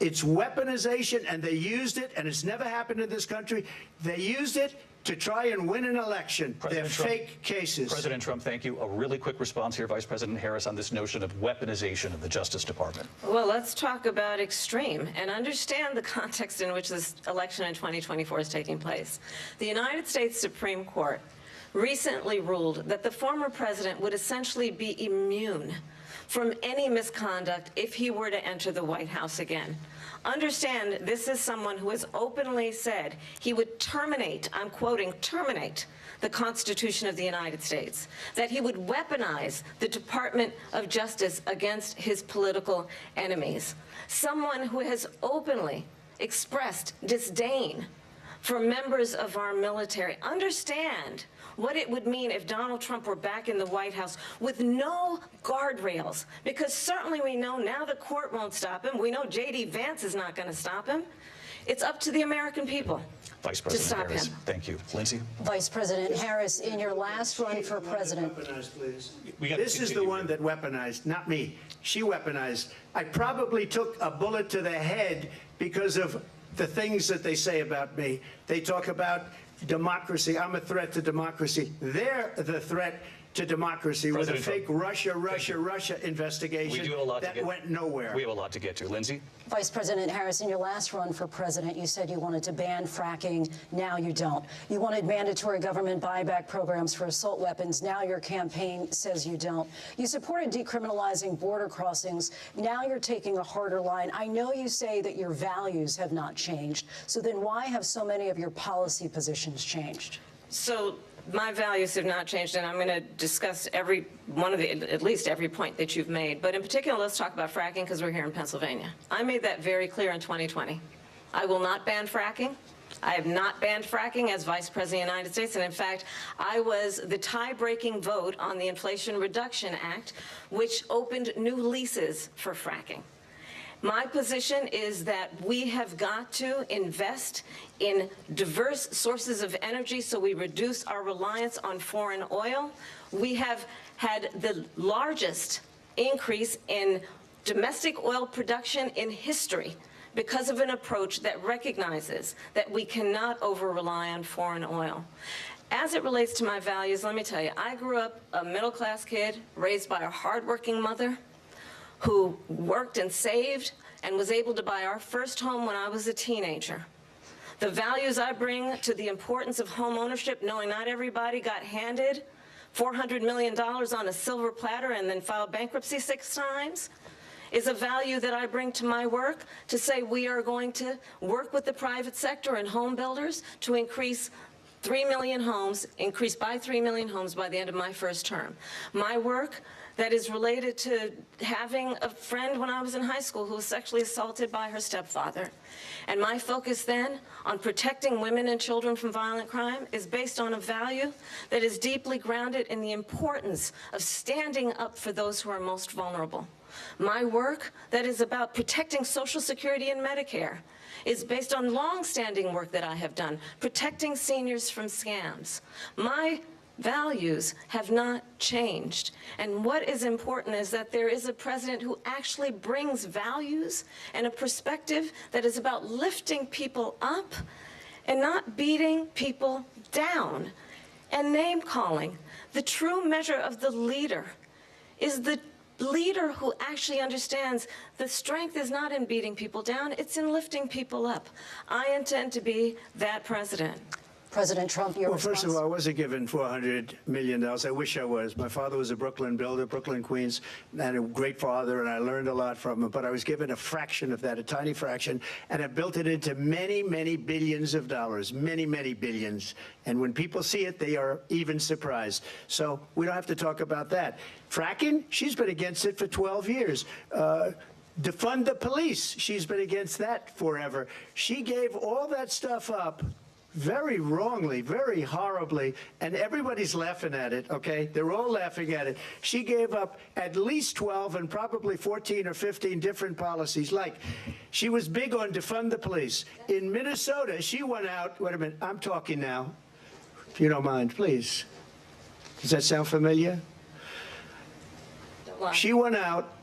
It's weaponization, and they used it, and it's never happened in this country. They used it to try and win an election. They're fake cases. President Trump, thank you. A really quick response here, Vice President Harris, on this notion of weaponization of the Justice Department. Well, let's talk about extreme and understand the context in which this election in 2024 is taking place. The United States Supreme Court recently ruled that the former president would essentially be immune from any misconduct if he were to enter the White House again. Understand, this is someone who has openly said he would terminate, I'm quoting, terminate the Constitution of the United States, that he would weaponize the Department of Justice against his political enemies. Someone who has openly expressed disdain for members of our military. Understand what it would mean if Donald Trump were back in the White House with no guardrails, because certainly we know now the court won't stop him. We know J.D. Vance is not going to stop him. It's up to the American people Vice President to stop Harris, him. Thank you. Lindsay? Vice President Harris, in your last run for president. This is the one that weaponized, not me. She weaponized. I probably took a bullet to the head because of the things that they say about me. They talk about democracy. I'm a threat to democracy. They're the threat to democracy with a fake Russia investigation that went nowhere. We have a lot to get to. Lindsay? Vice President Harris, in your last run for president, you said you wanted to ban fracking. Now you don't. You wanted mandatory government buyback programs for assault weapons. Now your campaign says you don't. You supported decriminalizing border crossings. Now you're taking a harder line. I know you say that your values have not changed. So then why have so many of your policy positions changed? So my values have not changed, and I'm going to discuss every one of at least every point that you've made. But in particular, let's talk about fracking, because we're here in Pennsylvania. I made that very clear in 2020. I will not ban fracking. I have not banned fracking as Vice President of the United States, and in fact, I was the tie-breaking vote on the Inflation Reduction Act, which opened new leases for fracking. My position is that we have got to invest in diverse sources of energy so we reduce our reliance on foreign oil. We have had the largest increase in domestic oil production in history because of an approach that recognizes that we cannot over-rely on foreign oil. As it relates to my values, let me tell you, I grew up a middle-class kid raised by a hardworking mother who worked and saved and was able to buy our first home when I was a teenager. The values I bring to the importance of home ownership, knowing not everybody got handed $400 million on a silver platter and then filed bankruptcy 6 times, is a value that I bring to my work, to say we are going to work with the private sector and home builders to increase 3 million homes, increase by 3 million homes by the end of my first term. My work that is related to having a friend when I was in high school who was sexually assaulted by her stepfather. And my focus then on protecting women and children from violent crime is based on a value that is deeply grounded in the importance of standing up for those who are most vulnerable. My work that is about protecting Social Security and Medicare is based on long-standing work that I have done, protecting seniors from scams. My values have not changed. And what is important is that there is a president who actually brings values and a perspective that is about lifting people up and not beating people down and name-calling. The true measure of the leader is the leader who actually understands the strength is not in beating people down, it's in lifting people up. I intend to be that president. President Trump, your response. First of all, I wasn't given $400 million. I wish I was. My father was a Brooklyn builder, Brooklyn, Queens, and a great father, and I learned a lot from him. But I was given a fraction of that, a tiny fraction, and I built it into many, many billions of dollars, many, many billions. And when people see it, they are even surprised. So we don't have to talk about that. Fracking, she's been against it for 12 years. Defund the police, she's been against that forever. She gave all that stuff up very wrongly, very horribly, and everybody's laughing at it, okay? They're all laughing at it. She gave up at least 12 and probably 14 or 15 different policies. Like, she was big on defund the police. In Minnesota, she went out, wait a minute, I'm talking now, if you don't mind, please. Does that sound familiar? She went out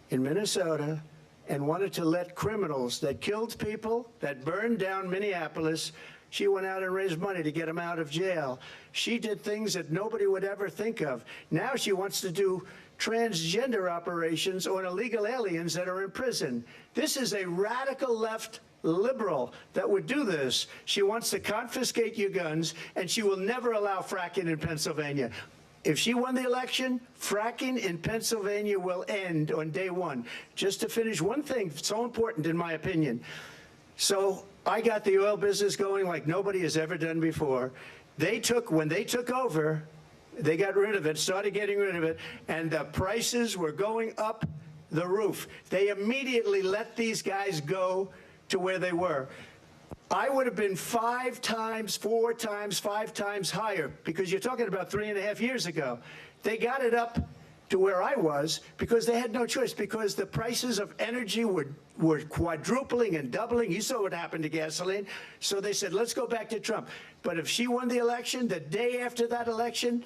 in Minnesota and wanted to let criminals that killed people, that burned down Minneapolis, she went out and raised money to get them out of jail. She did things that nobody would ever think of. Now she wants to do transgender operations on illegal aliens that are in prison. This is a radical left liberal that would do this. She wants to confiscate your guns, and she will never allow fracking in Pennsylvania. If she won the election, fracking in Pennsylvania will end on day one. Just to finish one thing so important in my opinion. So I got the oil business going like nobody has ever done before. When they took over, they got rid of it, started getting rid of it, and the prices were going up the roof. They immediately let these guys go to where they were. I would have been 5 times, 4 times, 5 times higher, because you're talking about 3.5 years ago. They got it up to where I was because they had no choice, because the prices of energy were quadrupling and doubling. You saw what happened to gasoline. So they said, let's go back to Trump. But if she won the election, the day after that election,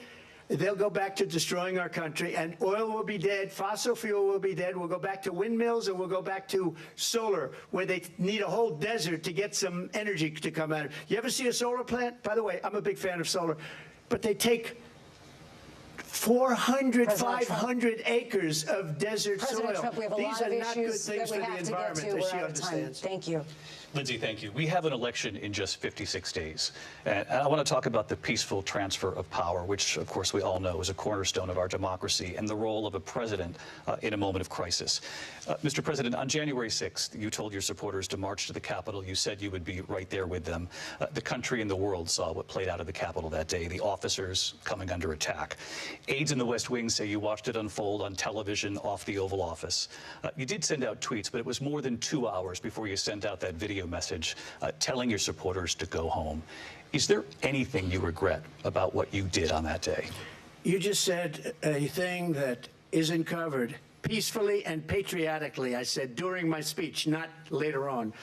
they'll go back to destroying our country, and oil will be dead, fossil fuel will be dead, we'll go back to windmills, and we'll go back to solar, where they need a whole desert to get some energy to come out. You ever see a solar plant? By the way, I'm a big fan of solar, but they take 400, 500 acres of desert President soil. Trump, we have a These lot are of not good issues things that for we the have to get environment, to. as We're she out of time. understands. Thank you. Lindsay, thank you. We have an election in just 56 days. And I want to talk about the peaceful transfer of power, which, of course, we all know is a cornerstone of our democracy, and the role of a president in a moment of crisis. Mr. President, on January 6th, you told your supporters to march to the Capitol. You said you would be right there with them. The country and the world saw what played out of the Capitol that day, the officers coming under attack. Aides in the West Wing say you watched it unfold on television off the Oval Office. You did send out tweets, but it was more than 2 hours before you sent out that video message telling your supporters to go home. Is there anything you regret about what you did on that day? You just said a thing that isn't covered. Peacefully and patriotically, I said during my speech, not later on.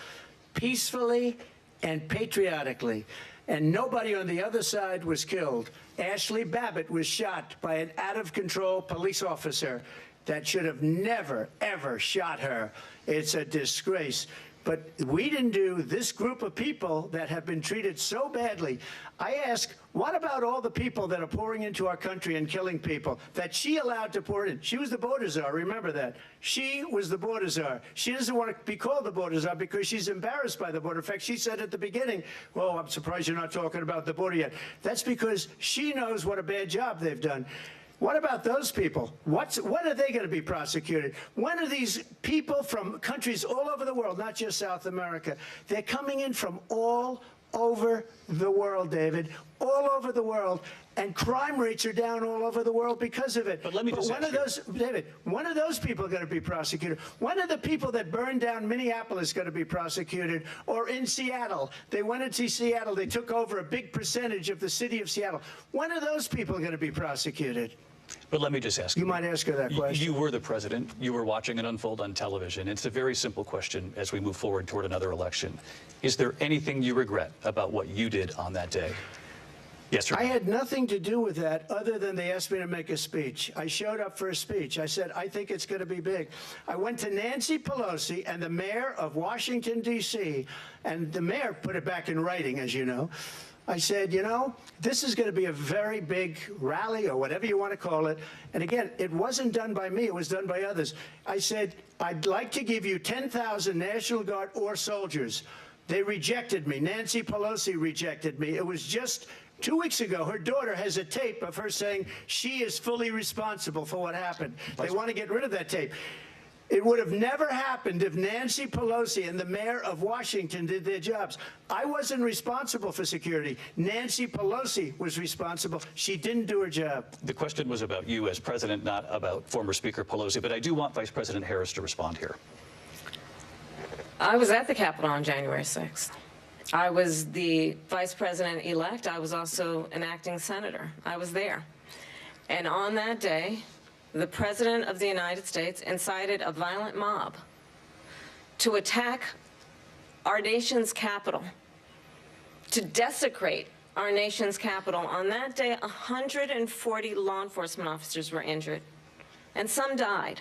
Peacefully and patriotically. And nobody on the other side was killed. Ashley Babbitt was shot by an out-of-control police officer that should have never, ever shot her. It's a disgrace. But we didn't do this group of people that have been treated so badly. I ask, what about all the people that are pouring into our country and killing people that she allowed to pour in? She was the border czar, remember that. She was the border czar. She doesn't want to be called the border czar because she's embarrassed by the border. In fact, she said at the beginning, well, I'm surprised you're not talking about the border yet. That's because she knows what a bad job they've done. What about those people? When are they going to be prosecuted? When are these people from countries all over the world, not just South America, they're coming in from all over the world, David, all over the world, and crime rates are down all over the world because of it. But let me just ask you, David, when are those people going to be prosecuted? When are the people that burned down Minneapolis going to be prosecuted? Or in Seattle, they went into Seattle, they took over a big percentage of the city of Seattle. When are those people going to be prosecuted? But let me just ask you. You might ask her that question. You were the president. You were watching it unfold on television. It's a very simple question as we move forward toward another election. Is there anything you regret about what you did on that day? Yes or no? I had nothing to do with that other than they asked me to make a speech. I showed up for a speech. I said, I think it's going to be big. I went to Nancy Pelosi and the mayor of Washington, D.C., and the mayor put it back in writing, as you know. I said, you know, this is going to be a very big rally or whatever you want to call it. And again, it wasn't done by me. It was done by others. I said, I'd like to give you 10,000 National Guard or soldiers. They rejected me. Nancy Pelosi rejected me. It was just 2 weeks ago. Her daughter has a tape of her saying she is fully responsible for what happened. They want to get rid of that tape. It would have never happened if Nancy Pelosi and the mayor of Washington did their jobs. I wasn't responsible for security. Nancy Pelosi was responsible. She didn't do her job. The question was about you as president, not about former Speaker Pelosi, but I do want Vice President Harris to respond here. I was at the Capitol on January 6th. I was the vice president-elect. I was also an acting senator. I was there. And on that day, the President of the United States incited a violent mob to attack our nation's capital, to desecrate our nation's capital. On that day, 140 law enforcement officers were injured, and some died.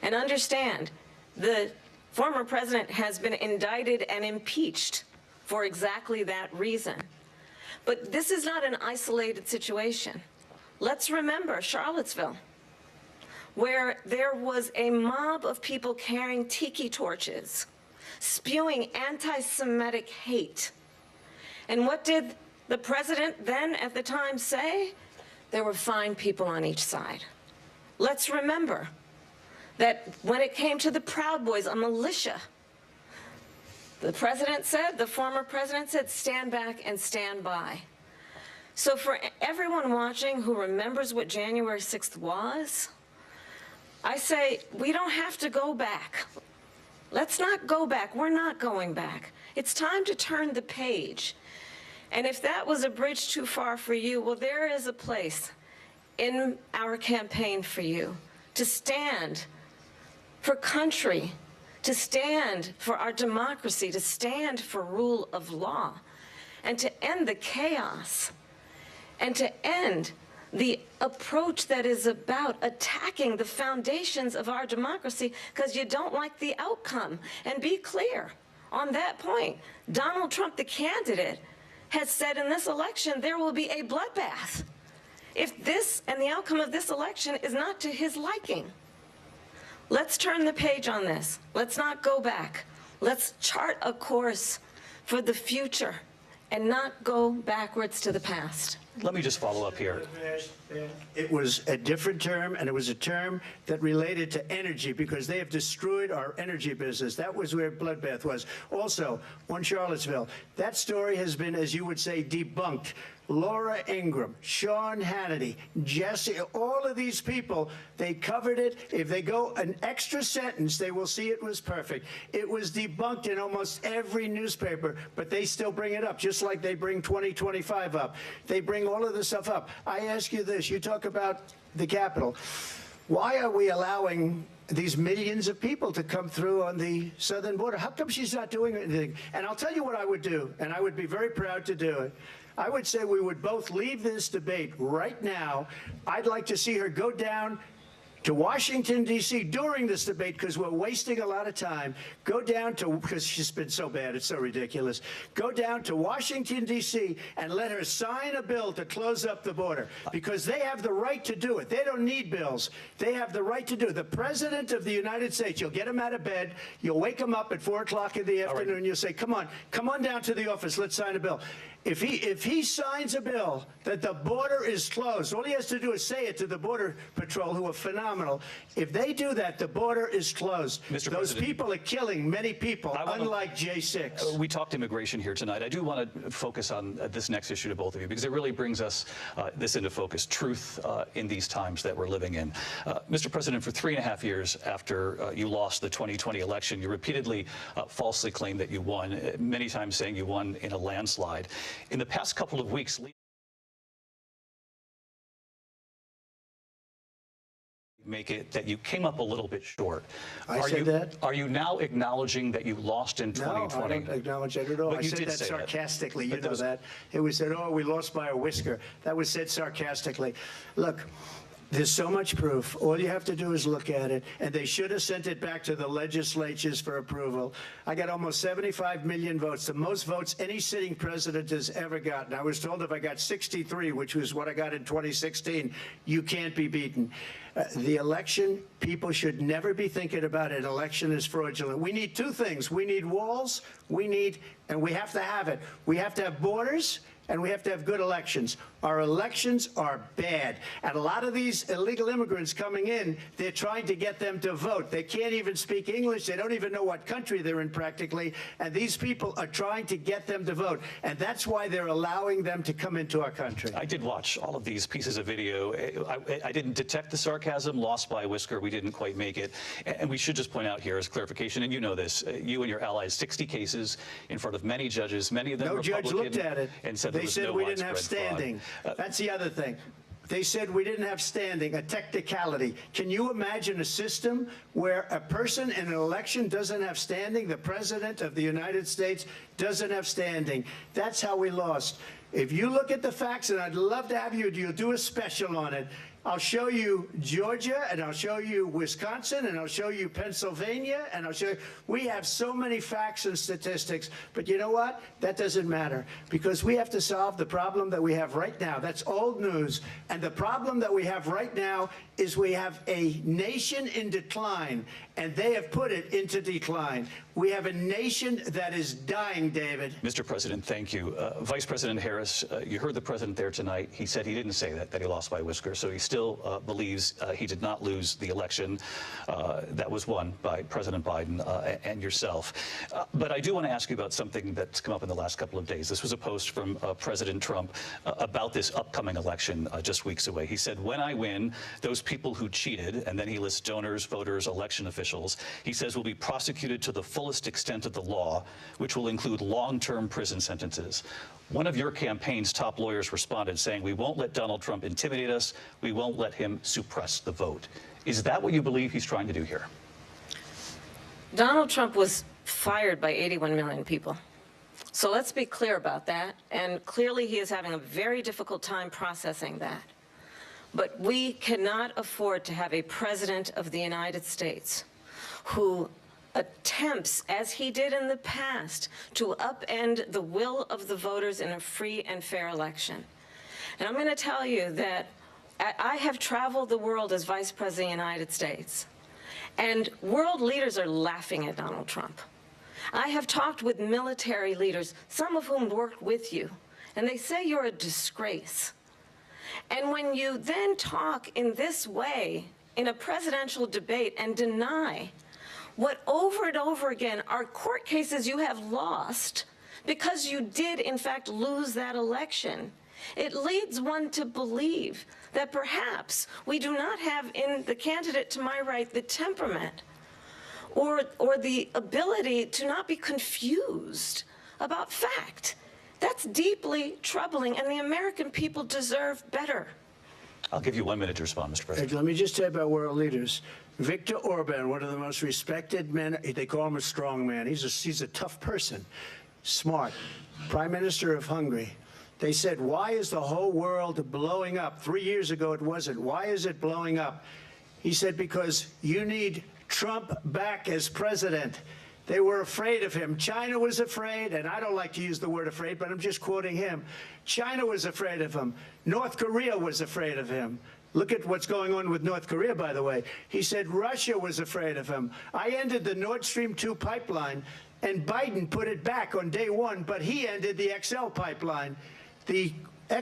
And understand, the former president has been indicted and impeached for exactly that reason. But this is not an isolated situation. Let's remember Charlottesville, where there was a mob of people carrying tiki torches, spewing anti-Semitic hate. And what did the president then at the time say? There were fine people on each side. Let's remember that when it came to the Proud Boys, a militia, the president said, the former president said, stand back and stand by. So for everyone watching who remembers what January 6th was, I say we don't have to go back. Let's not go back. We're not going back. It's time to turn the page. And if that was a bridge too far for you, well, there is a place in our campaign for you to stand for country, to stand for our democracy, to stand for rule of law, and to end the chaos, and to end the approach that is about attacking the foundations of our democracy because you don't like the outcome. And be clear on that point. Donald Trump, the candidate, has said in this election there will be a bloodbath if this and the outcome of this election is not to his liking. Let's turn the page on this. Let's not go back. Let's chart a course for the future and not go backwards to the past. Let me just follow up here. It was a different term, and it was a term that related to energy because they have destroyed our energy business. That was where bloodbath was. Also, on Charlottesville, that story has been, as you would say, debunked. Laura Ingraham, Sean Hannity, Jesse, all of these people, they covered it. If they go an extra sentence, they will see it was perfect. It was debunked in almost every newspaper, but they still bring it up, just like they bring 2025 up. They bring all of this stuff up. I ask you this, you talk about the Capitol. Why are we allowing these millions of people to come through on the southern border? How come she's not doing anything? And I'll tell you what I would do, and I would be very proud to do it. I would say we would both leave this debate right now. I'd like to see her go down to Washington, D.C. during this debate because we're wasting a lot of time. Go down to, because she's been so bad, it's so ridiculous. Go down to Washington, D.C. and let her sign a bill to close up the border because they have the right to do it. They don't need bills. They have the right to do it. The President of the United States, you'll get him out of bed, you'll wake him up at 4 o'clock in the afternoon, you'll say, come on down to the office, let's sign a bill. If he signs a bill that the border is closed, all he has to do is say it to the Border Patrol, who are phenomenal. If they do that, the border is closed. Those people are killing many people, unlike J6. We talked immigration here tonight. I do want to focus on this next issue to both of you because it really brings us this into focus, truth in these times that we're living in. Mr. President, for 3.5 years after you lost the 2020 election, you repeatedly falsely claimed that you won, many times saying you won in a landslide. In the past couple of weeks, make it that you came up a little bit short. I said that? Are you now acknowledging that you lost in 2020? No, I don't acknowledge that at all. But I you said did that say sarcastically. That. You know that. It was said, oh, we lost by a whisker. That was said sarcastically. Look, there's so much proof. All you have to do is look at it. And they should have sent it back to the legislatures for approval. I got almost 75 million votes, the most votes any sitting president has ever gotten. I was told if I got 63, which was what I got in 2016, you can't be beaten. The election, people should never be thinking about it. An election is fraudulent. We need two things. We need walls. And we have to have it. We have to have borders. And we have to have good elections. Our elections are bad. And a lot of these illegal immigrants coming in, they're trying to get them to vote. They can't even speak English. They don't even know what country they're in practically. And these people are trying to get them to vote. And that's why they're allowing them to come into our country. I did watch all of these pieces of video. I didn't detect the sarcasm, lost by a whisker. We didn't quite make it. And we should just point out here as clarification, and you know this, you and your allies, 60 cases in front of many judges, many of them Republican. No judge looked at it. And said they said we didn't have standing. That's the other thing. They said we didn't have standing, a technicality. Can you imagine a system where a person in an election doesn't have standing? The President of the United States doesn't have standing. That's how we lost. If you look at the facts, and I'd love to have you do a special on it, I'll show you Georgia, and I'll show you Wisconsin, and I'll show you Pennsylvania, and I'll show you. We have so many facts and statistics, but you know what? That doesn't matter, because we have to solve the problem that we have right now. That's old news. And the problem that we have right now is we have a nation in decline, and they have put it into decline. We have a nation that is dying, David. Mr. President, thank you. Vice President Harris, you heard the president there tonight. He said he didn't say that he lost by a whisker, so he still believes he did not lose the election that was won by President Biden and yourself. But I do want to ask you about something that's come up in the last couple of days. This was a post from President Trump about this upcoming election just weeks away. He said, when I win, those people who cheated, and then he lists donors, voters, election officials, he says will be prosecuted to the fullest extent of the law, which will include long-term prison sentences. One of your campaign's top lawyers responded saying, we won't let Donald Trump intimidate us. We won't let him suppress the vote. Is that what you believe he's trying to do here? Donald Trump was fired by 81 million people. So let's be clear about that. And clearly he is having a very difficult time processing that. But we cannot afford to have a president of the United States who attempts, as he did in the past, to upend the will of the voters in a free and fair election. And I'm going to tell you that I have traveled the world as Vice President of the United States, and world leaders are laughing at Donald Trump. I have talked with military leaders, some of whom worked with you, and they say you're a disgrace. And when you then talk in this way in a presidential debate and deny what over and over again are court cases you have lost because you did in fact lose that election, it leads one to believe that perhaps we do not have in the candidate to my right the temperament or the ability to not be confused about fact. That's deeply troubling, and the American people deserve better. I'll give you 1 minute to respond, Mr. President. Let me just tell you about world leaders. Viktor Orban, one of the most respected men, they call him a strong man. He's a tough person, smart. Prime Minister of Hungary. They said, why is the whole world blowing up? 3 years ago it wasn't. Why is it blowing up? He said, because you need Trump back as president. They were afraid of him. China was afraid, and I don't like to use the word afraid, but I'm just quoting him. China was afraid of him. North Korea was afraid of him. Look at what's going on with North Korea, by the way. He said Russia was afraid of him. I ended the Nord Stream 2 pipeline, and Biden put it back on day one, but he ended the XL pipeline. The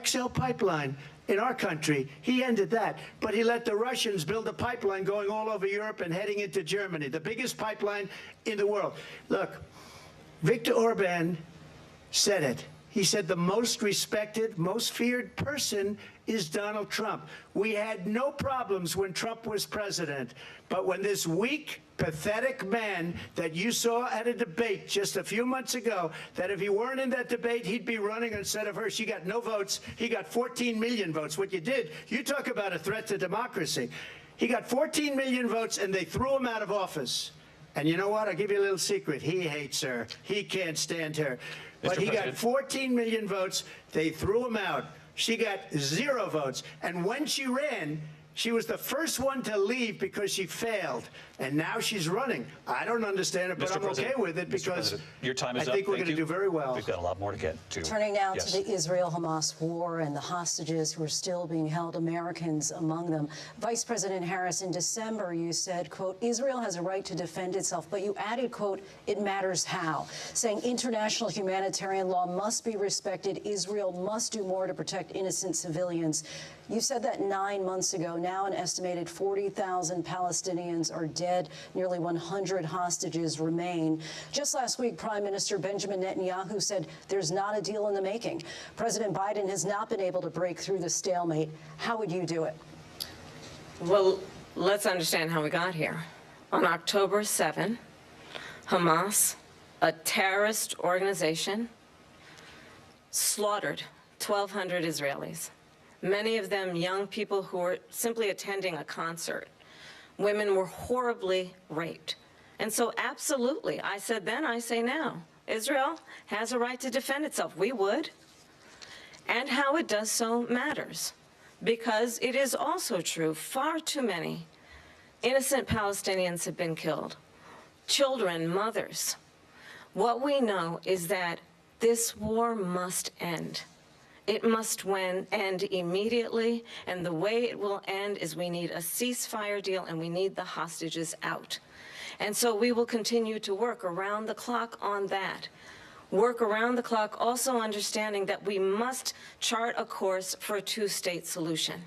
XL pipeline in our country, he ended that. But he let the Russians build a pipeline going all over Europe and heading into Germany, the biggest pipeline in the world. Look, Viktor Orban said it. He said the most respected, most feared person is Donald Trump. We had no problems when Trump was president, but when this weak, pathetic man that you saw at a debate just a few months ago, that if he weren't in that debate, he'd be running instead of her. She got no votes. He got 14 million votes. What you did, you talk about a threat to democracy. He got 14 million votes, and they threw him out of office. And you know what? I'll give you a little secret. He hates her. He can't stand her. But he got 14 million votes. They threw him out. She got 0 votes. And when she ran, she was the first one to leave because she failed. And now she's running. I don't understand it, but I'm okay with it because your time is I think we're going to do very well. We've got a lot more to get to. Turning now to the Israel-Hamas war and the hostages who are still being held, Americans among them. Vice President Harris, in December, you said, quote, Israel has a right to defend itself, but you added, quote, it matters how, saying international humanitarian law must be respected. Israel must do more to protect innocent civilians. You said that 9 months ago. Now an estimated 40,000 Palestinians are dead. Nearly 100 hostages remain. Just last week, Prime Minister Benjamin Netanyahu said there's not a deal in the making. President Biden has not been able to break through the stalemate. How would you do it? Well, let's understand how we got here. On October 7, Hamas, a terrorist organization, slaughtered 1,200 Israelis. Many of them young people who were simply attending a concert. Women were horribly raped. And so absolutely, I said then, I say now, Israel has a right to defend itself. We would. And how it does so matters. because it is also true, far too many innocent Palestinians have been killed. Children, mothers. What we know is that this war must end. It must end immediately, and the way it will end is we need a ceasefire deal and we need the hostages out. And so we will continue to work around the clock on that. Work around the clock, also understanding that we must chart a course for a two-state solution.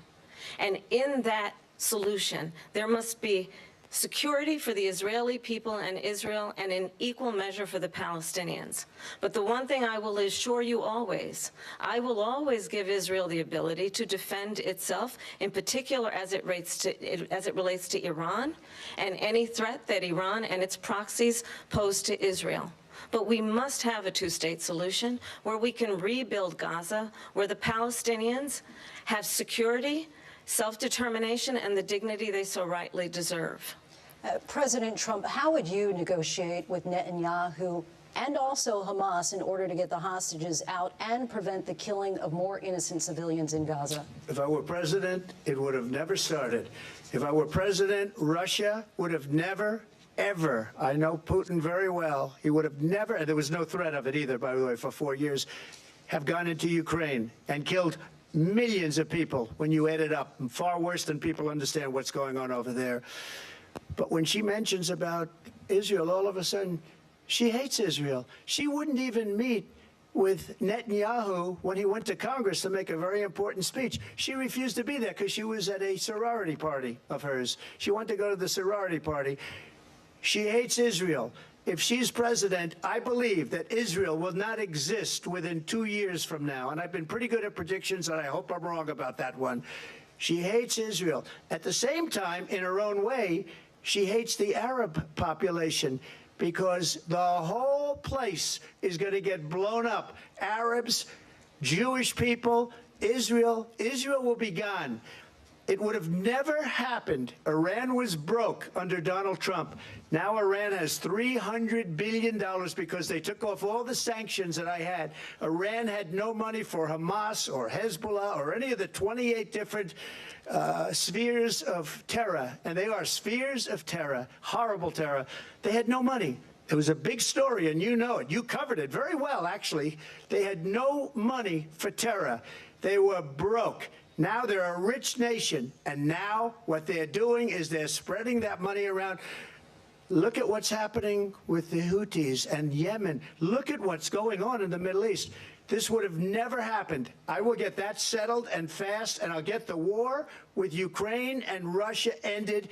And in that solution, there must be security for the Israeli people and Israel, and in equal measure for the Palestinians. But the one thing I will assure you always, I will always give Israel the ability to defend itself, in particular as it relates to Iran and any threat that Iran and its proxies pose to Israel. But we must have a two-state solution where we can rebuild Gaza, where the Palestinians have security, self-determination, and the dignity they so rightly deserve. President Trump, how would you negotiate with Netanyahu and also Hamas in order to get the hostages out and prevent the killing of more innocent civilians in Gaza? If I were president, it would have never started. If I were president, Russia would have never, ever, I know Putin very well, he would have never, and there was no threat of it either, by the way, for 4 years, have gone into Ukraine and killed millions of people when you add it up, far worse than people understand what's going on over there. But when she mentions about Israel, all of a sudden, she hates Israel. She wouldn't even meet with Netanyahu when he went to Congress to make a very important speech. She refused to be there because she was at a sorority party of hers. She wanted to go to the sorority party. She hates Israel. If she's president, I believe that Israel will not exist within 2 years from now. And I've been pretty good at predictions, and I hope I'm wrong about that one. She hates Israel. At the same time, in her own way, she hates the Arab population because the whole place is going to get blown up. Arabs, Jewish people, Israel will be gone. It would have never happened. Iran was broke under Donald Trump. Now Iran has $300 billion because they took off all the sanctions that I had. Iran had no money for Hamas or Hezbollah or any of the 28 different spheres of terror. And they are spheres of terror, horrible terror. They had no money. It was a big story, and you know it. You covered it very well, actually. They had no money for terror. They were broke. Now they're a rich nation, and now what they're doing is they're spreading that money around. Look at what's happening with the Houthis and Yemen. Look at what's going on in the Middle East. This would have never happened. I will get that settled and fast, and I'll get the war with Ukraine and Russia ended.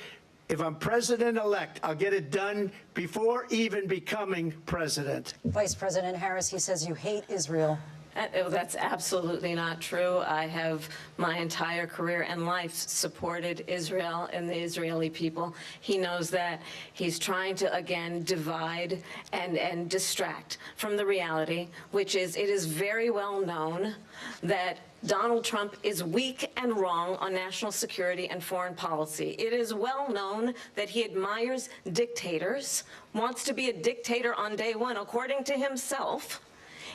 If I'm president-elect, I'll get it done before even becoming president. Vice President Harris, he says you hate Israel. That's absolutely not true. I have my entire career and life supported Israel and the Israeli people. He knows that. He's trying to, again, divide and distract from the reality, which is it is very well known that Donald Trump is weak and wrong on national security and foreign policy. It is well known that he admires dictators, wants to be a dictator on day one, according to himself.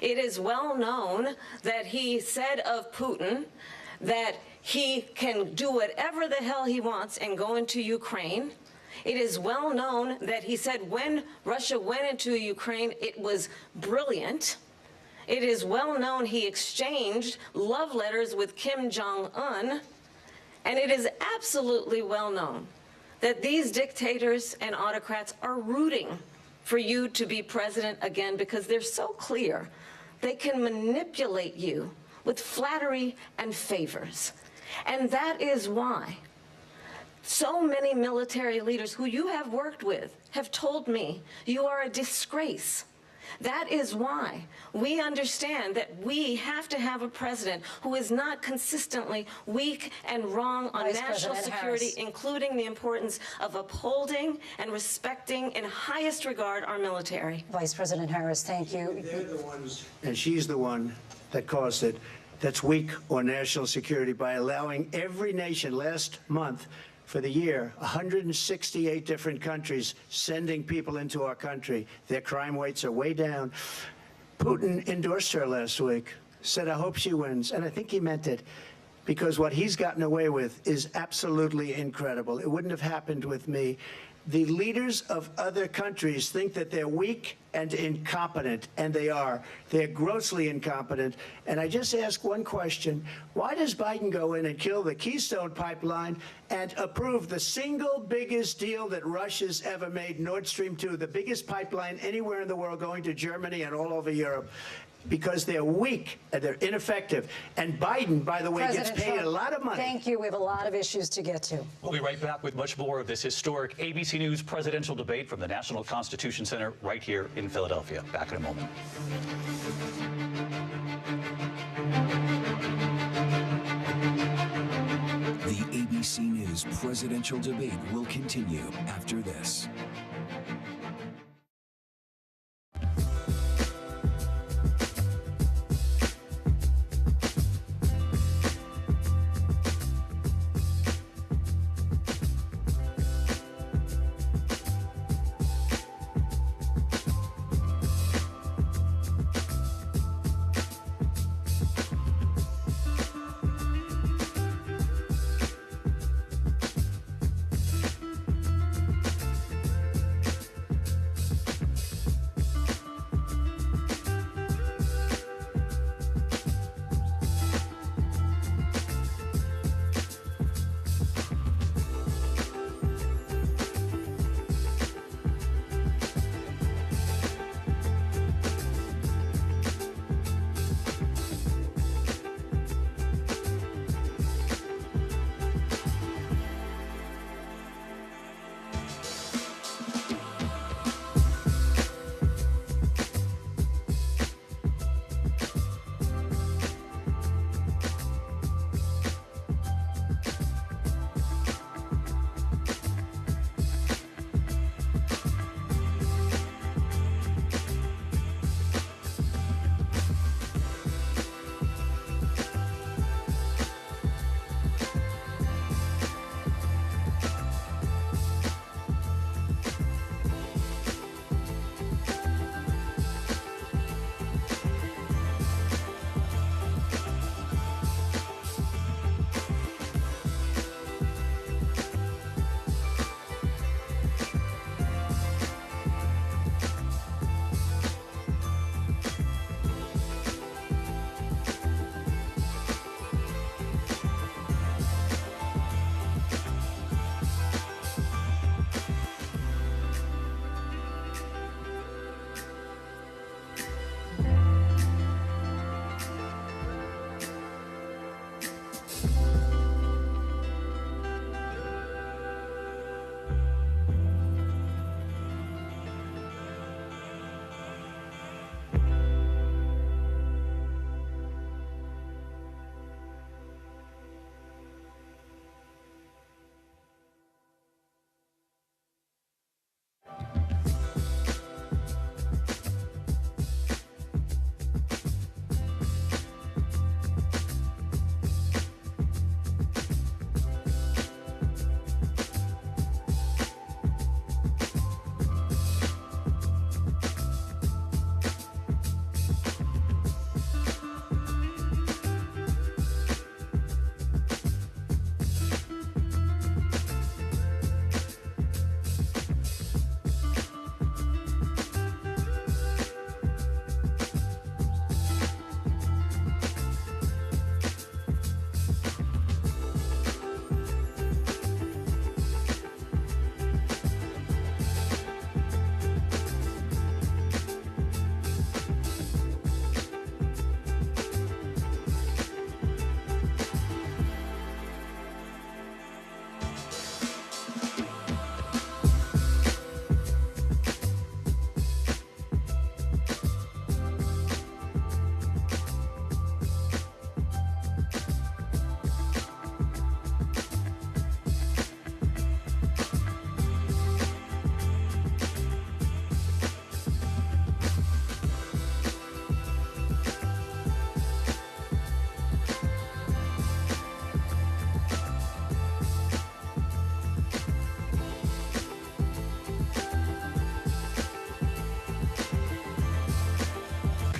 It is well known that he said of Putin that he can do whatever the hell he wants and go into Ukraine. It is well known that he said when Russia went into Ukraine, it was brilliant. It is well known he exchanged love letters with Kim Jong-un. And it is absolutely well known that these dictators and autocrats are rooting for you to be president again because they're so clear. They can manipulate you with flattery and favors. And that is why so many military leaders who you have worked with have told me you are a disgrace. That is why we understand that we have to have a president who is not consistently weak and wrong on national security, including the importance of upholding and respecting in highest regard our military. Vice President Harris, thank you. They're the ones, and she's the one that caused it, that's weak on national security by allowing every nation last month for the year, 168 different countries sending people into our country. Their crime rates are way down. Putin endorsed her last week, said, I hope she wins. And I think he meant it because what he's gotten away with is absolutely incredible. It wouldn't have happened with me. The leaders of other countries think that they're weak and incompetent, and they are. They're grossly incompetent. And I just ask one question. Why does Biden go in and kill the Keystone Pipeline and approve the single biggest deal that Russia's ever made, Nord Stream 2, the biggest pipeline anywhere in the world going to Germany and all over Europe? Because they're weak and they're ineffective. And Biden, by the way, President gets paid Trump, a lot of money. Thank you. We have a lot of issues to get to. We'll be right back with much more of this historic ABC News presidential debate from the National Constitution Center right here in Philadelphia. Back in a moment. The ABC News presidential debate will continue after this.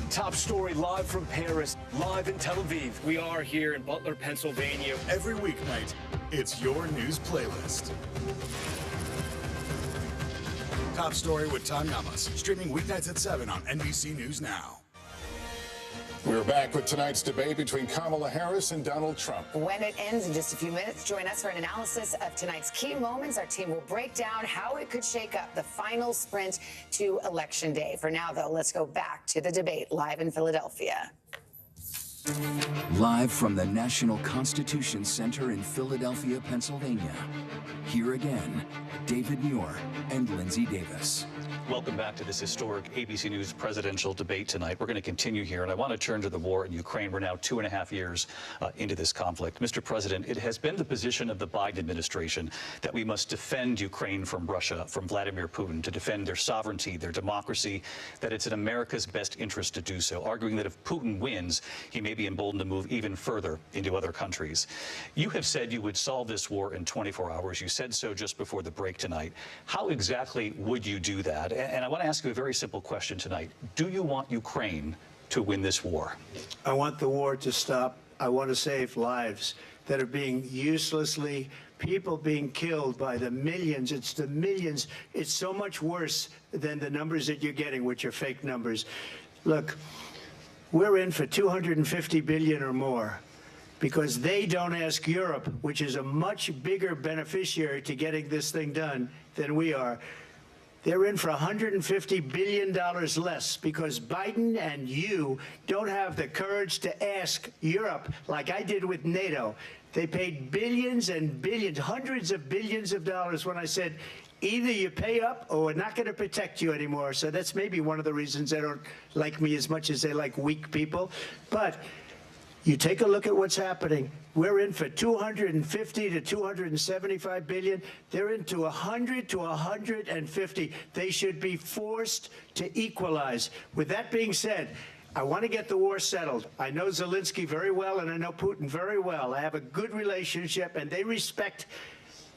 Top story live from Paris, live in Tel Aviv. We are here in Butler, Pennsylvania. Every weeknight, it's your news playlist. Top Story with Tom Yamas, streaming weeknights at 7 on NBC News Now. We're back with tonight's debate between Kamala Harris and Donald Trump. When it ends in just a few minutes, join us for an analysis of tonight's key moments. Our team will break down how it could shake up the final sprint to Election Day. For now, though, let's go back to the debate live in Philadelphia. Live from the National Constitution Center in Philadelphia, Pennsylvania. Here again, David Muir and Lindsay Davis. Welcome back to this historic ABC News presidential debate tonight. We're going to continue here, and I want to turn to the war in Ukraine. We're now 2.5 years into this conflict. Mr. President, it has been the position of the Biden administration that we must defend Ukraine from Russia, from Vladimir Putin, to defend their sovereignty, their democracy, that it's in America's best interest to do so, arguing that if Putin wins, he may be emboldened to move even further into other countries. You have said you would solve this war in 24 hours. You said so just before the break tonight. How exactly would you do that? And I want to ask you a very simple question tonight. Do you want Ukraine to win this war? I want the war to stop. I want to save lives that are being uselessly, people being killed by the millions. It's the millions. It's so much worse than the numbers that you're getting, which are fake numbers. Look, we're in for 250 billion or more because they don't ask Europe, which is a much bigger beneficiary to getting this thing done than we are. They're in for $150 billion less because Biden and you don't have the courage to ask Europe like I did with NATO. They paid billions and billions, hundreds of billions of dollars when I said, either you pay up or we're not going to protect you anymore. So that's maybe one of the reasons they don't like me as much as they like weak people. But you take a look at what's happening. We're in for 250 to 275 billion. They're into 100 to 150. They should be forced to equalize. With that being said, I want to get the war settled. I know Zelensky very well, and I know Putin very well. I have a good relationship, and they respect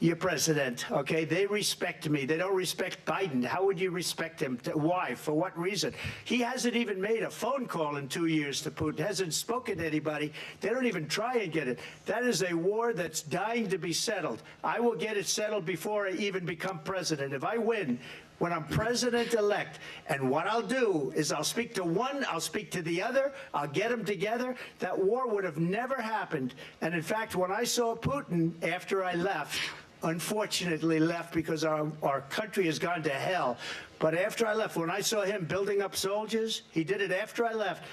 your president, okay? They respect me. They don't respect Biden. How would you respect him? Why? For what reason? He hasn't even made a phone call in 2 years to Putin, hasn't spoken to anybody. They don't even try and get it. That is a war that's dying to be settled. I will get it settled before I even become president. If I win, when I'm president-elect, and what I'll do is I'll speak to one, I'll speak to the other, I'll get them together. That war would have never happened. And in fact, when I saw Putin after I left, unfortunately left because our country has gone to hell. But after I left, when I saw him building up soldiers, he did it after I left,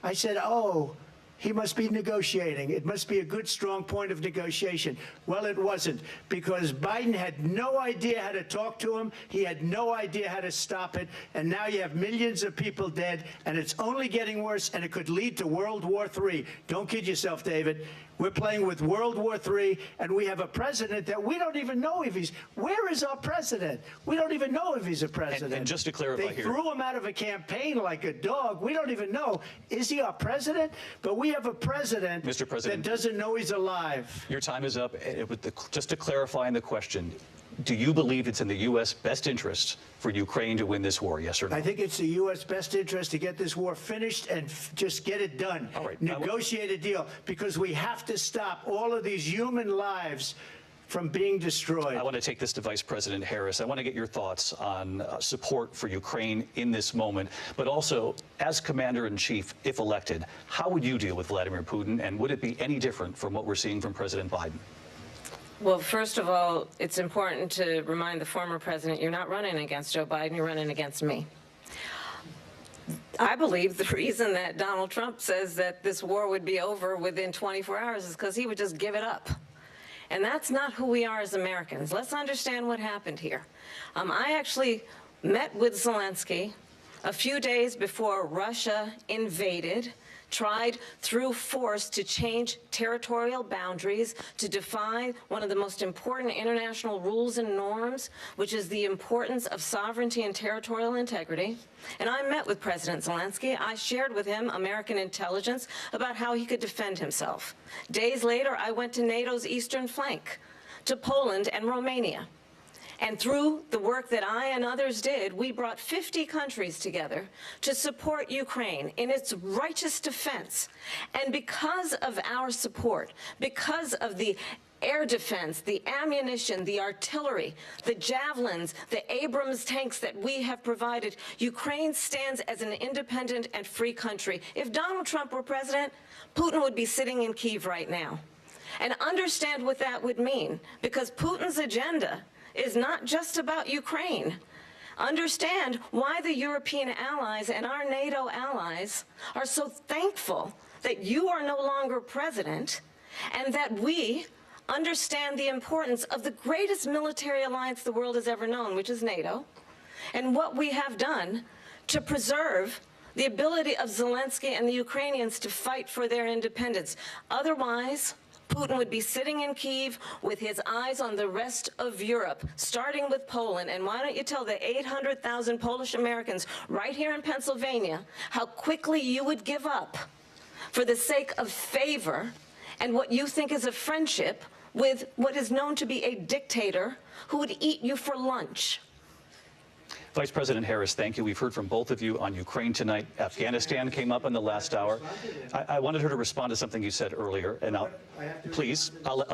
I said, oh, he must be negotiating. It must be a good, strong point of negotiation. Well, it wasn't, because Biden had no idea how to talk to him. He had no idea how to stop it. And now you have millions of people dead, and it's only getting worse, and it could lead to World War III. Don't kid yourself, David. We're playing with World War III, and we have a president that we don't even know if he's... Where is our president? We don't even know if he's a president. And just to clarify they here... threw him out of a campaign like a dog. We don't even know. Is he our president? But we have a president, Mr. President, that doesn't know he's alive. Your time is up. Just to clarify in the question, do you believe it's in the U.S. best interest for Ukraine to win this war, yes or no? I think it's the U.S. best interest to get this war finished and just get it done. All right. Negotiate a deal, because we have to stop all of these human lives from being destroyed. I want to take this to Vice President Harris. I want to get your thoughts on support for Ukraine in this moment, but also, as Commander-in-Chief, if elected, how would you deal with Vladimir Putin, and would it be any different from what we're seeing from President Biden? Well, first of all, it's important to remind the former president you're not running against Joe Biden, you're running against me. I believe the reason that Donald Trump says that this war would be over within 24 hours is because he would just give it up. And that's not who we are as Americans. Let's understand what happened here. I actually met with Zelensky a few days before Russia invaded, tried through force to change territorial boundaries, to defy one of the most important international rules and norms, which is the importance of sovereignty and territorial integrity. And I met with President Zelensky. I shared with him American intelligence about how he could defend himself. Days later, I went to NATO's eastern flank, to Poland and Romania. And through the work that I and others did, we brought 50 countries together to support Ukraine in its righteous defense. And because of our support, because of the air defense, the ammunition, the artillery, the javelins, the Abrams tanks that we have provided, Ukraine stands as an independent and free country. If Donald Trump were president, Putin would be sitting in Kyiv right now. And understand what that would mean, because Putin's agenda is not just about Ukraine. Understand why the European allies and our NATO allies are so thankful that you are no longer president, and that we understand the importance of the greatest military alliance the world has ever known, which is NATO, and what we have done to preserve the ability of Zelensky and the Ukrainians to fight for their independence. Otherwise, Putin would be sitting in Kyiv with his eyes on the rest of Europe, starting with Poland. And why don't you tell the 800,000 Polish Americans right here in Pennsylvania how quickly you would give up for the sake of favor and what you think is a friendship with what is known to be a dictator who would eat you for lunch. Vice President Harris, thank you. We've heard from both of you on Ukraine tonight. Afghanistan came up in the last hour. I wanted her to respond to something you said earlier, and I'll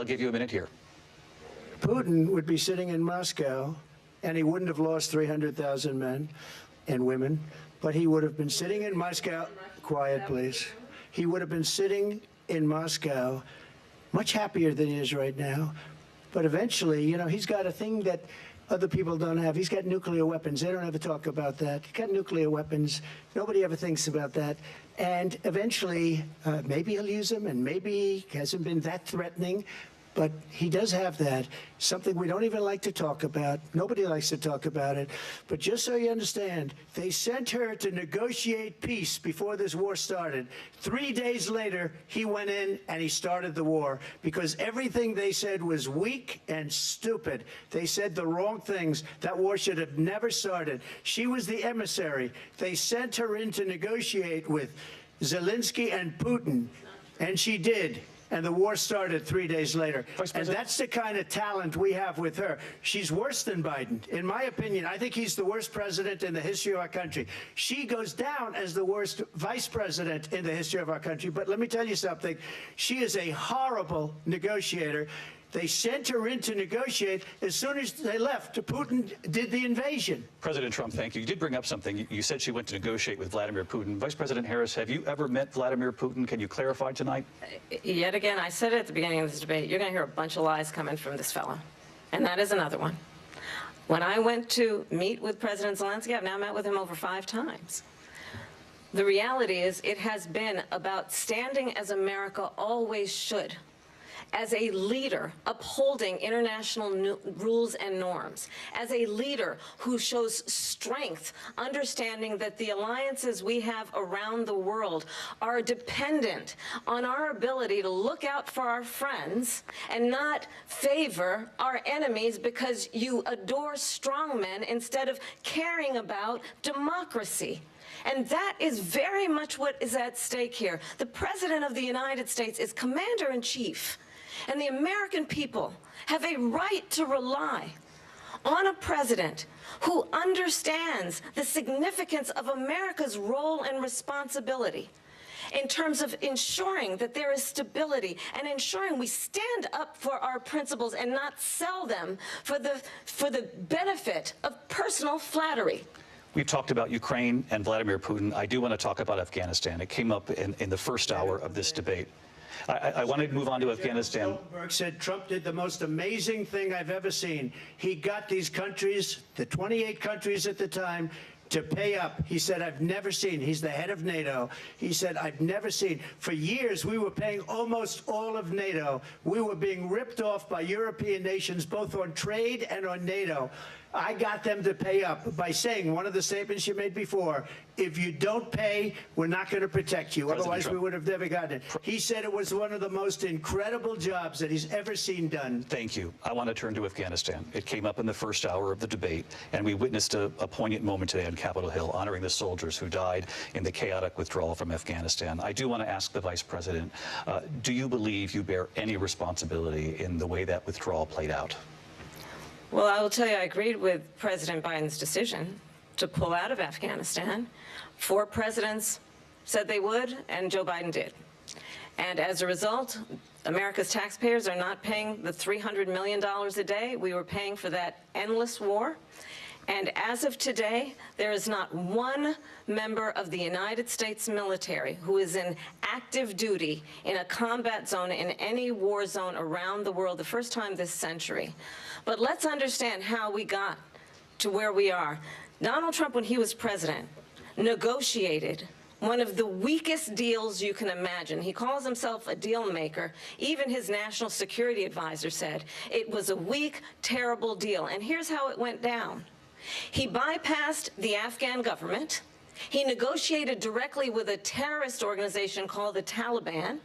give you a minute here. Putin would be sitting in Moscow, and he wouldn't have lost 300,000 men and women, but he would have been sitting in Moscow. Quiet, please. He would have been sitting in Moscow much happier than he is right now. But eventually, you know, he's got a thing that other people don't have. He's got nuclear weapons. They don't ever talk about that. He's got nuclear weapons. Nobody ever thinks about that. And eventually, maybe he'll use them, and maybe he hasn't been that threatening. But he does have that, something we don't even like to talk about. Nobody likes to talk about it. But just so you understand, they sent her to negotiate peace before this war started. 3 days later, he went in and he started the war because everything they said was weak and stupid. They said the wrong things. That war should have never started. She was the emissary. They sent her in to negotiate with Zelensky and Putin, and she did. And the war started 3 days later. And that's the kind of talent we have with her. She's worse than Biden. In my opinion, I think he's the worst president in the history of our country. She goes down as the worst vice president in the history of our country. But let me tell you something. She is a horrible negotiator. They sent her in to negotiate. As soon as they left, Putin did the invasion. President Trump, thank you. You did bring up something. You said she went to negotiate with Vladimir Putin. Vice President Harris, have you ever met Vladimir Putin? Can you clarify tonight? Yet again, I said it at the beginning of this debate, you're going to hear a bunch of lies coming from this fellow. And that is another one. When I went to meet with President Zelensky, I've now met with him over 5 times. The reality is it has been about standing as America always should, as a leader upholding international rules and norms, as a leader who shows strength, understanding that the alliances we have around the world are dependent on our ability to look out for our friends and not favor our enemies because you adore strongmen instead of caring about democracy. And that is very much what is at stake here. The President of the United States is commander-in-chief. And the American people have a right to rely on a president who understands the significance of America's role and responsibility in terms of ensuring that there is stability and ensuring we stand up for our principles and not sell them for the benefit of personal flattery. We've talked about Ukraine and Vladimir Putin. I do want to talk about Afghanistan. It came up in the first hour of this debate. I want to move on to Afghanistan. Stoltenberg said Trump did the most amazing thing I've ever seen. He got these countries, the 28 countries at the time, to pay up. He said, I've never seen, he's the head of NATO. He said, I've never seen. For years, we were paying almost all of NATO. We were being ripped off by European nations, both on trade and on NATO. I got them to pay up by saying one of the statements you made before, if you don't pay, we're not going to protect you. Otherwise, we would have never gotten it. He said it was one of the most incredible jobs that he's ever seen done. Thank you. I want to turn to Afghanistan. It came up in the first hour of the debate, and we witnessed a poignant moment today on Capitol Hill, honoring the soldiers who died in the chaotic withdrawal from Afghanistan. I do want to ask the Vice President, do you believe you bear any responsibility in the way that withdrawal played out? Well, I will tell you, I agreed with President Biden's decision to pull out of Afghanistan. 4 presidents said they would, and Joe Biden did. And as a result, America's taxpayers are not paying the $300 million a day we were paying for that endless war. And as of today, there is not one member of the United States military who is in active duty in a combat zone in any war zone around the world, the first time this century. But let's understand how we got to where we are. Donald Trump, when he was president, negotiated one of the weakest deals you can imagine. He calls himself a deal maker. Even his national security advisor said it was a weak, terrible deal. And here's how it went down. He bypassed the Afghan government. He negotiated directly with a terrorist organization called the Taliban.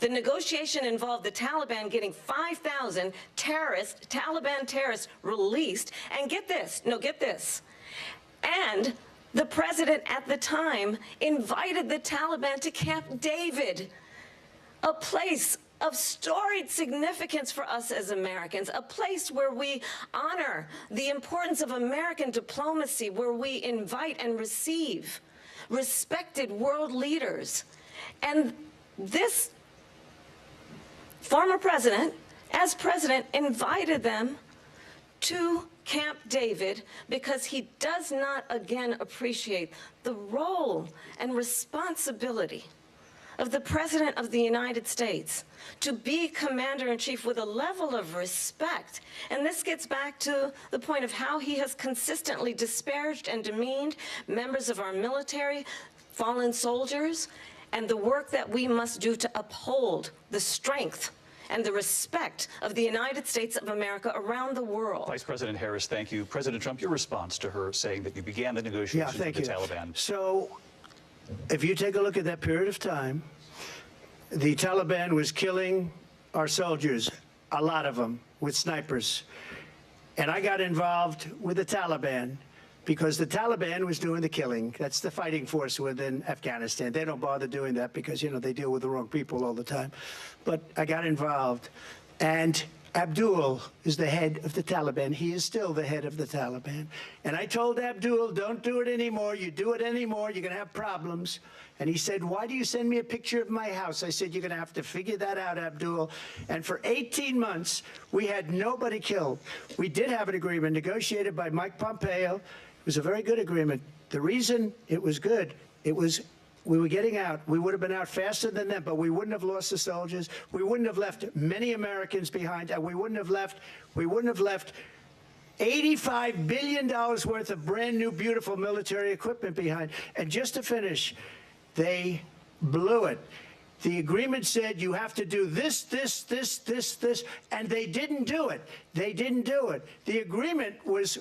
The negotiation involved the Taliban getting 5,000 Taliban terrorists released. And get this, and the president at the time invited the Taliban to Camp David, a place of storied significance for us as Americans, a place where we honor the importance of American diplomacy, where we invite and receive respected world leaders. And this former president, as president, invited them to Camp David because he does not again appreciate the role and responsibility of the President of the United States to be commander-in-chief with a level of respect. And this gets back to the point of how he has consistently disparaged and demeaned members of our military, fallen soldiers, and the work that we must do to uphold the strength and the respect of the United States of America around the world. Vice President Harris, thank you. President Trump, your response to her saying that you began the negotiations with the Taliban. So, if you take a look at that period of time, the Taliban was killing our soldiers, a lot of them, with snipers. And I got involved with the Taliban because the Taliban was doing the killing. That's the fighting force within Afghanistan. They don't bother doing that because, you know, they deal with the wrong people all the time. But I got involved. And Abdul is the head of the Taliban. He is still the head of the Taliban. And I told Abdul, don't do it anymore. You do it anymore, you're going to have problems. And he said, why do you send me a picture of my house? I said, you're going to have to figure that out, Abdul. And for 18 months, we had nobody killed. We did have an agreement negotiated by Mike Pompeo. It was a very good agreement. The reason it was good, it was we were getting out. We would have been out faster than them, but we wouldn't have lost the soldiers. We wouldn't have left many Americans behind, and we wouldn't have left $85 billion worth of brand new, beautiful military equipment behind. And just to finish, they blew it. The agreement said you have to do this, and they didn't do it. They didn't do it. The agreement was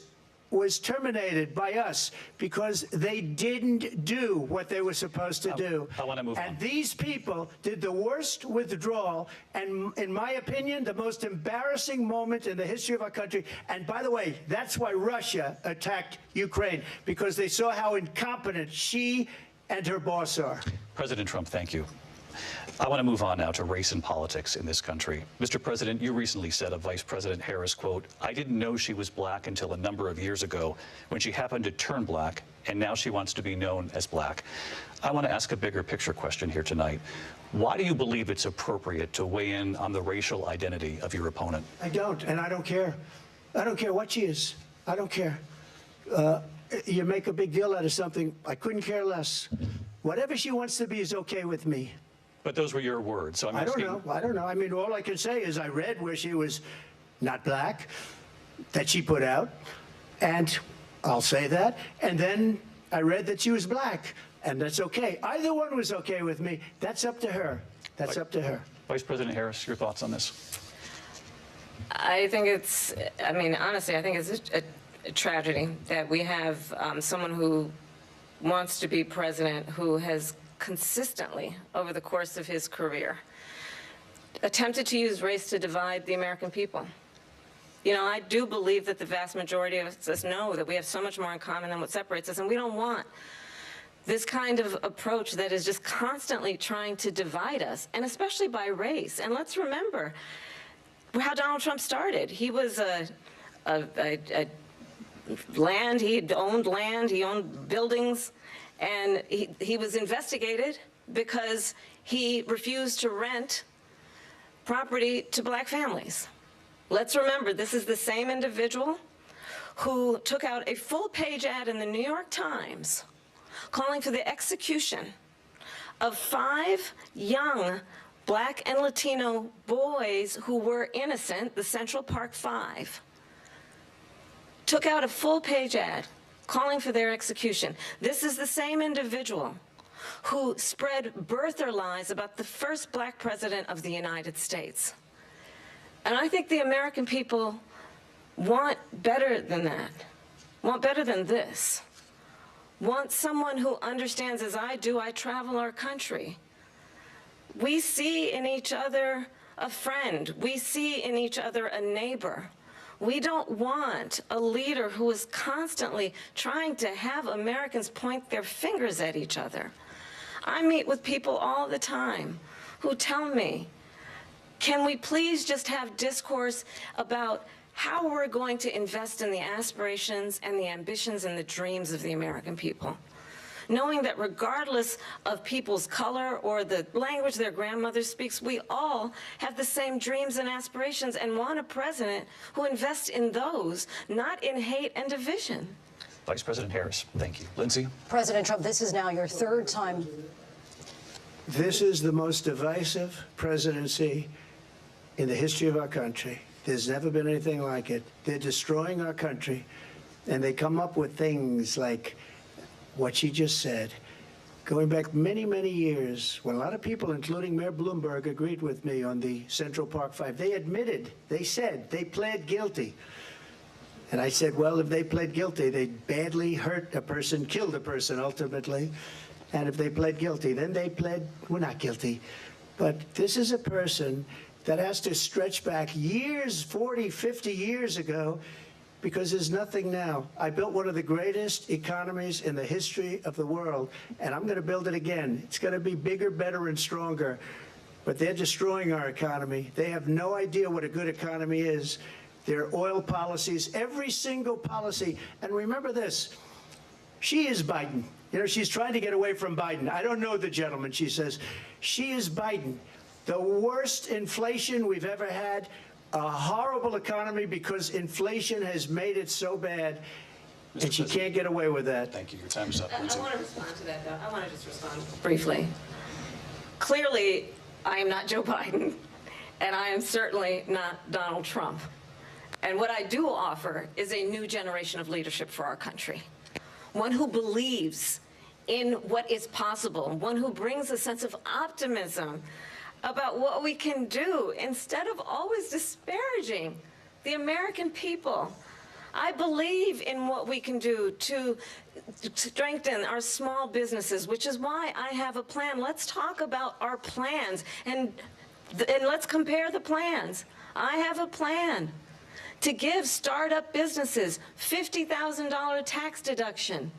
terminated by us because they didn't do what they were supposed to do. I want to move on. And these people did the worst withdrawal and, in my opinion, the most embarrassing moment in the history of our country. And by the way, that's why Russia attacked Ukraine, because they saw how incompetent she and her boss are. President Trump, thank you. I want to move on now to race and politics in this country. Mr. President, you recently said of Vice President Harris, quote, I didn't know she was black until a number of years ago when she happened to turn black, and now she wants to be known as black. I want to ask a bigger picture question here tonight. Why do you believe it's appropriate to weigh in on the racial identity of your opponent? I don't, and I don't care. I don't care what she is. I don't care. You make a big deal out of something, I couldn't care less. Whatever she wants to be is okay with me. But those were your words, so I'm asking. I don't know. I mean, all I can say is I read where she was not black, that she put out, and I'll say that. And then I read that she was black, and that's okay. Either one was okay with me. That's up to her. That's up to her. Vice President Harris, your thoughts on this? I think it's, I mean, honestly, I think it's a tragedy that we have someone who wants to be president who has consistently, over the course of his career, attempted to use race to divide the American people. You know, I do believe that the vast majority of us know that we have so much more in common than what separates us, and we don't want this kind of approach that is just constantly trying to divide us, and especially by race. And let's remember how Donald Trump started. He was a land. He owned buildings, and he was investigated because he refused to rent property to black families. Let's remember, this is the same individual who took out a full-page ad in the New York Times calling for the execution of 5 young black and Latino boys who were innocent, the Central Park 5. Took out a full-page ad calling for their execution. This is the same individual who spread birther lies about the first black president of the United States. And I think the American people want better than that, want better than this, want someone who understands, as I do, I travel our country. We see in each other a friend. We see in each other a neighbor. We don't want a leader who is constantly trying to have Americans point their fingers at each other. I meet with people all the time who tell me, can we please just have discourse about how we're going to invest in the aspirations and the ambitions and the dreams of the American people? Knowing that regardless of people's color or the language their grandmother speaks, we all have the same dreams and aspirations and want a president who invests in those, not in hate and division. Vice President Harris, thank you. Lindsay? President Trump, this is now your 3rd time. This is the most divisive presidency in the history of our country. There's never been anything like it. They're destroying our country, and they come up with things like what she just said. Going back many, many years, when a lot of people, including Mayor Bloomberg, agreed with me on the Central Park 5, they admitted, they said, they pled guilty. And I said, well, if they pled guilty, they badly hurt a person, killed a person ultimately. And if they pled guilty, then they pled, we're not guilty. But this is a person that has to stretch back years, 40, 50 years ago, because there's nothing now. I built one of the greatest economies in the history of the world, and I'm going to build it again. It's going to be bigger, better, and stronger. But they're destroying our economy. They have no idea what a good economy is. Their oil policies, every single policy. And remember this, she is Biden. You know, she's trying to get away from Biden. I don't know the gentleman, she says. She is Biden. The worst inflation we've ever had, a horrible economy because inflation has made it so bad, and she can't get away with that. Thank you. Your time is up. I want to respond to that, though. I want to just respond briefly. Clearly, I am not Joe Biden, and I am certainly not Donald Trump. And what I do offer is a new generation of leadership for our country, one who believes in what is possible, one who brings a sense of optimism about what we can do instead of always disparaging the American people. I believe in what we can do to strengthen our small businesses, which is why I have a plan. Let's talk about our plans and let's compare the plans. I have a plan to give startup businesses $50,000 tax deduction,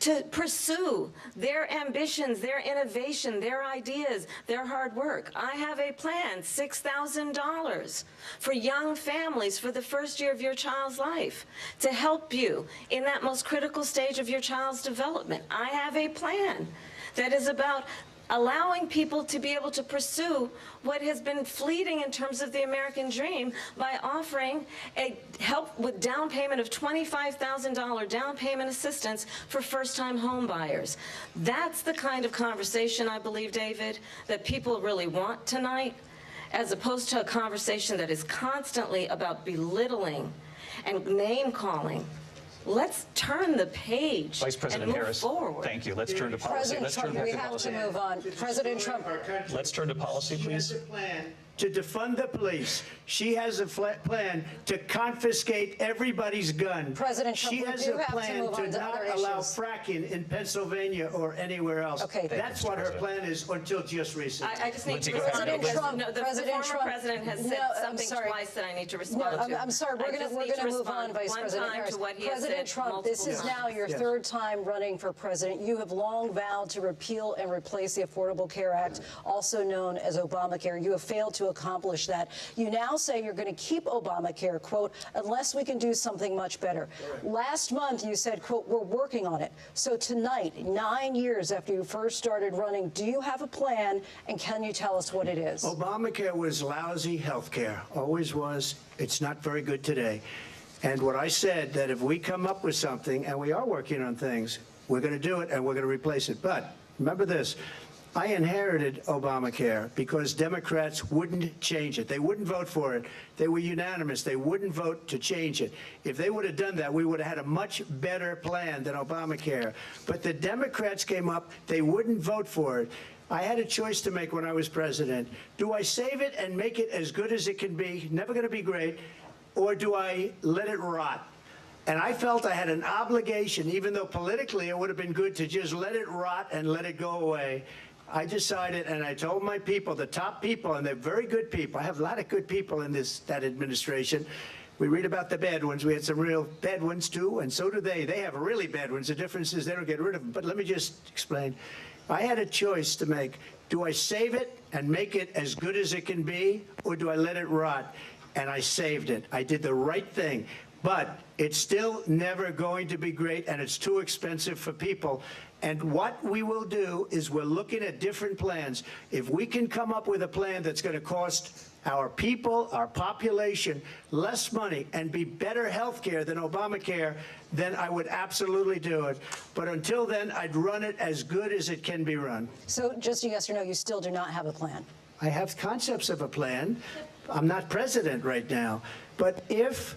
to pursue their ambitions, their innovation, their ideas, their hard work. I have a plan, $6,000 for young families for the first year of your child's life, to help you in that most critical stage of your child's development. I have a plan that is about allowing people to be able to pursue what has been fleeting in terms of the American dream by offering a help with down payment of $25,000 down payment assistance for first-time home buyers. That's the kind of conversation, I believe, David, that people really want tonight, as opposed to a conversation that is constantly about belittling and name-calling. Let's turn the page Vice President and move Harris, forward. thank you. Let's turn to policy. President Let's Trump, turn back we to have policy. to move on. President Trump. Let's turn to policy, please. She has a plan to defund the police. She has a plan to confiscate everybody's gun. President Trump, she we has do a have to plan move to on to not other allow issues. fracking in Pennsylvania or anywhere else. Okay. That's what her plan is until just recently. I just need Lindsay, to go ahead. respond because Trump, no, the President former Trump, president has said no, I'm something sorry. twice that I need to No, respond to. I'm sorry. We're going to move on, Vice President Harris. President Trump, this is now your third time running for president. You have long vowed to repeal and replace the Affordable Care Act, also known as Obamacare. You have failed to accomplish that. You now say you're going to keep Obamacare, quote, unless we can do something much better. Last month, you said, quote, we're working on it. So tonight, 9 years after you first started running, do you have a plan, and can you tell us what it is? Obamacare was lousy health care, always was. It's not very good today. And what I said, that if we come up with something, and we are working on things, we're going to do it and we're going to replace it. But remember this. I inherited Obamacare because Democrats wouldn't change it. They wouldn't vote for it. They were unanimous. They wouldn't vote to change it. If they would have done that, we would have had a much better plan than Obamacare. But the Democrats came up. They wouldn't vote for it. I had a choice to make when I was president. Do I save it and make it as good as it can be, never going to be great, or do I let it rot? And I felt I had an obligation, even though politically it would have been good to just let it rot and let it go away. I decided, and I told my people, the top people, and they're very good people. I have a lot of good people in that administration. We read about the bad ones. We had some real bad ones, too, and so do they. They have really bad ones. The difference is they don't get rid of them. But let me just explain. I had a choice to make. Do I save it and make it as good as it can be, or do I let it rot? And I saved it. I did the right thing. But it's still never going to be great, and it's too expensive for people. And what we will do is we're looking at different plans. If we can come up with a plan that's going to cost our people, our population, less money and be better health care than Obamacare, then I would absolutely do it. But until then, I'd run it as good as it can be run. So just a yes or no, you still do not have a plan? I have concepts of a plan. I'm not president right now. But if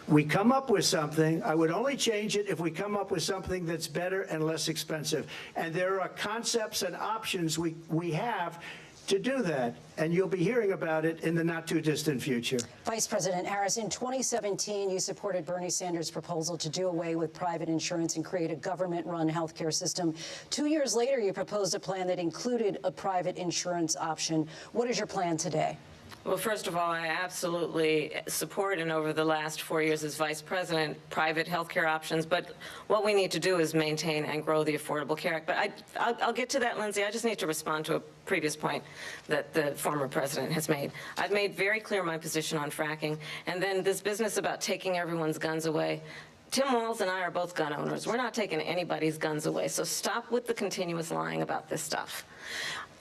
we come up with something, I would only change it if we come up with something that's better and less expensive. And there are concepts and options we have to do that, and you'll be hearing about it in the not-too-distant future. Vice President Harris, in 2017, you supported Bernie Sanders' proposal to do away with private insurance and create a government-run health care system. 2 years later, you proposed a plan that included a private insurance option. What is your plan today? Well, first of all, I absolutely support, and over the last 4 years as vice president, private health care options. But what we need to do is maintain and grow the Affordable Care Act. But I'll get to that, Lindsay. I just need to respond to a previous point that the former president has made. I've made very clear my position on fracking. And then this business about taking everyone's guns away. Tim Walz and I are both gun owners. We're not taking anybody's guns away. So stop with the continuous lying about this stuff.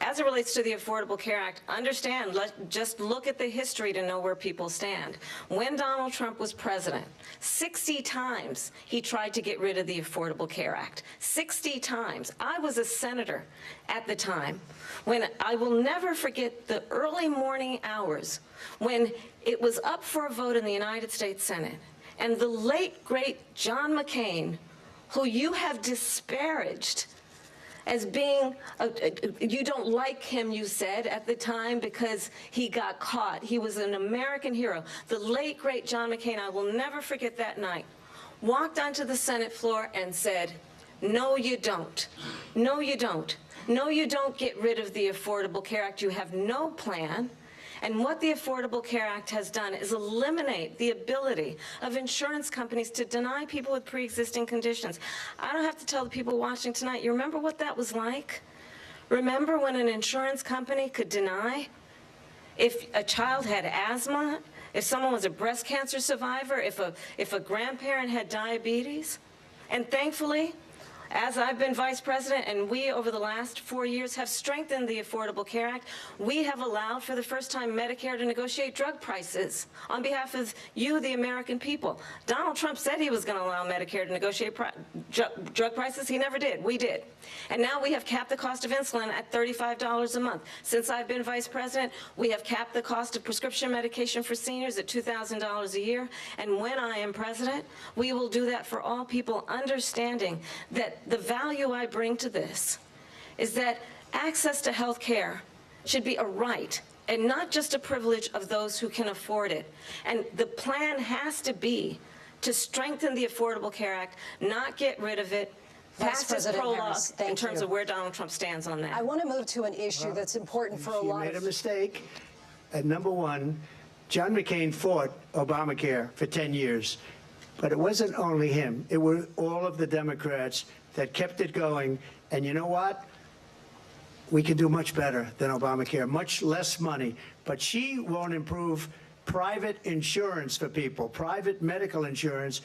As it relates to the Affordable Care Act, understand, just look at the history to know where people stand. When Donald Trump was president, 60 times he tried to get rid of the Affordable Care Act. 60 times. I was a senator at the time when I will never forget the early morning hours when it was up for a vote in the United States Senate. And the late, great John McCain, who you have disparaged as being, you don't like him, you said, at the time because he got caught. He was an American hero. The late, great John McCain, I will never forget that night, walked onto the Senate floor and said, no, you don't. No, you don't. No, you don't get rid of the Affordable Care Act. You have no plan. And what the Affordable Care Act has done is eliminate the ability of insurance companies to deny people with pre-existing conditions. I don't have to tell the people watching tonight, you remember what that was like? Remember when an insurance company could deny if a child had asthma, if someone was a breast cancer survivor, if a grandparent had diabetes? And thankfully, as I've been vice president, and we, over the last 4 years, have strengthened the Affordable Care Act, we have allowed for the first time Medicare to negotiate drug prices on behalf of you, the American people. Donald Trump said he was going to allow Medicare to negotiate drug prices. He never did. We did. And now we have capped the cost of insulin at $35 a month. Since I've been vice president, we have capped the cost of prescription medication for seniors at $2,000 a year. And when I am president, we will do that for all people, understanding that the value I bring to this is that access to health care should be a right and not just a privilege of those who can afford it. And the plan has to be to strengthen the Affordable Care Act, not get rid of it, pass this prologue in terms of where Donald Trump stands on that. I want to move to an issue that's important for a lot of... You made a mistake. At number one, John McCain fought Obamacare for 10 years. But it wasn't only him. It were all of the Democrats that kept it going. And you know what? We can do much better than Obamacare, much less money. But but she won't improve private insurance for people, private medical insurance.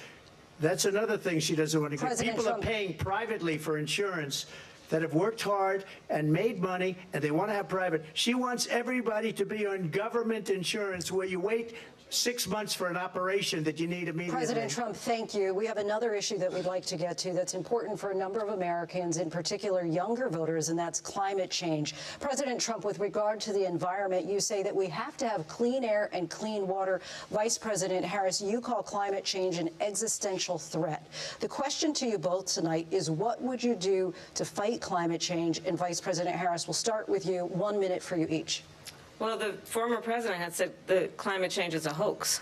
That's another thing she doesn't want to get. People are paying privately for insurance that have worked hard and made money, and they want to have private. She wants everybody to be on government insurance where you wait 6 months for an operation that you need immediately. President Trump, thank you. We have another issue that we'd like to get to that's important for a number of Americans, in particular younger voters, and that's climate change. President Trump, with regard to the environment, you say that we have to have clean air and clean water. Vice President Harris, you call climate change an existential threat. The question to you both tonight is, what would you do to fight climate change? And Vice President Harris, we'll start with you. 1 minute for you each. Well, the former president had said that climate change is a hoax.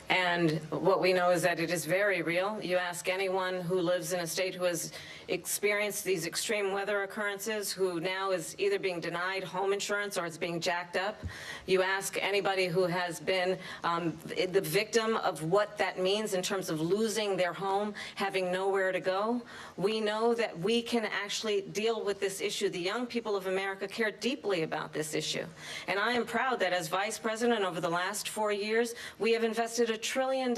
And what we know is that it is very real. You ask anyone who lives in a state who has experienced these extreme weather occurrences, who now is either being denied home insurance or it's being jacked up. You ask anybody who has been the victim of what that means in terms of losing their home, having nowhere to go. We know that we can actually deal with this issue. The young people of America care deeply about this issue. And I am proud that as vice president over the last 4 years, we have invested $1 trillion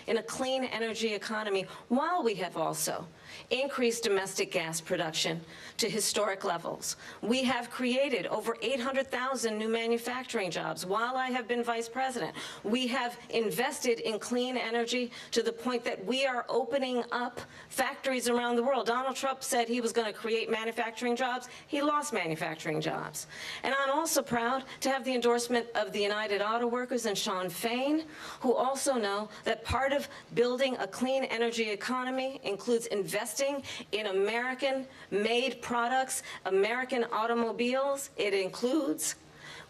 in a clean energy economy, while we have also increased domestic gas production to historic levels. We have created over 800,000 new manufacturing jobs while I have been vice president. We have invested in clean energy to the point that we are opening up factories around the world. Donald Trump said he was going to create manufacturing jobs. He lost manufacturing jobs. And I'm also proud to have the endorsement of the United Auto Workers and Sean Fain, who also know that part of building a clean energy economy includes investing in American-made products, American automobiles. It includes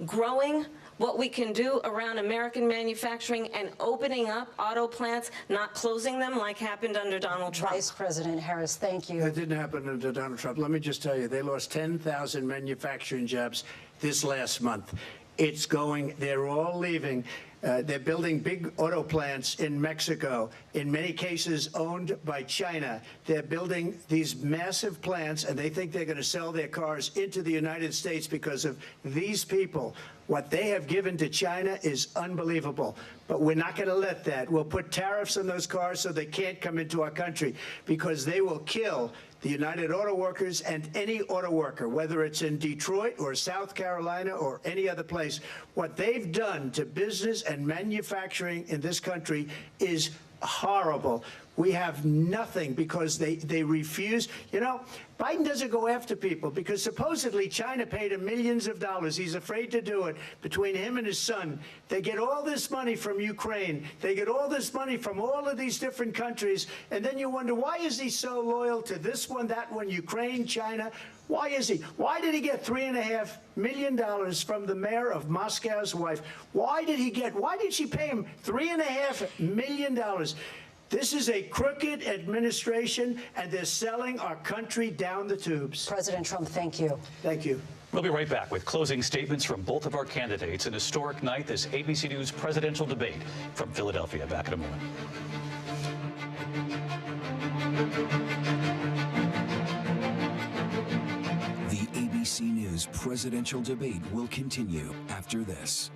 growing what we can do around American manufacturing and opening up auto plants, not closing them like happened under Donald Trump. Vice President Harris, thank you. That didn't happen under Donald Trump. Let me just tell you, they lost 10,000 manufacturing jobs this last month. It's going, they're all leaving. They're building big auto plants in Mexico, in many cases owned by China. They're building these massive plants, and they think they're going to sell their cars into the United States because of these people. What they have given to China is unbelievable. But we're not going to let that. We'll put tariffs on those cars so they can't come into our country, because they will kill the United Auto Workers and any auto worker, whether it's in Detroit or South Carolina or any other place. What they've done to business and manufacturing in this country is horrible. We have nothing because they refuse. You know, Biden doesn't go after people because supposedly China paid him millions of dollars. He's afraid to do it. Between him and his son, they get all this money from Ukraine. They get all this money from all of these different countries. And then you wonder, why is he so loyal to this one, that one, Ukraine, China? Why is he? Why did he get $3.5 million from the mayor of Moscow's wife? Why did she pay him $3.5 million? This is a crooked administration, and they're selling our country down the tubes. President Trump, thank you. Thank you. We'll be right back with closing statements from both of our candidates. An historic night, this ABC News presidential debate from Philadelphia. Back in a moment. The ABC News presidential debate will continue after this.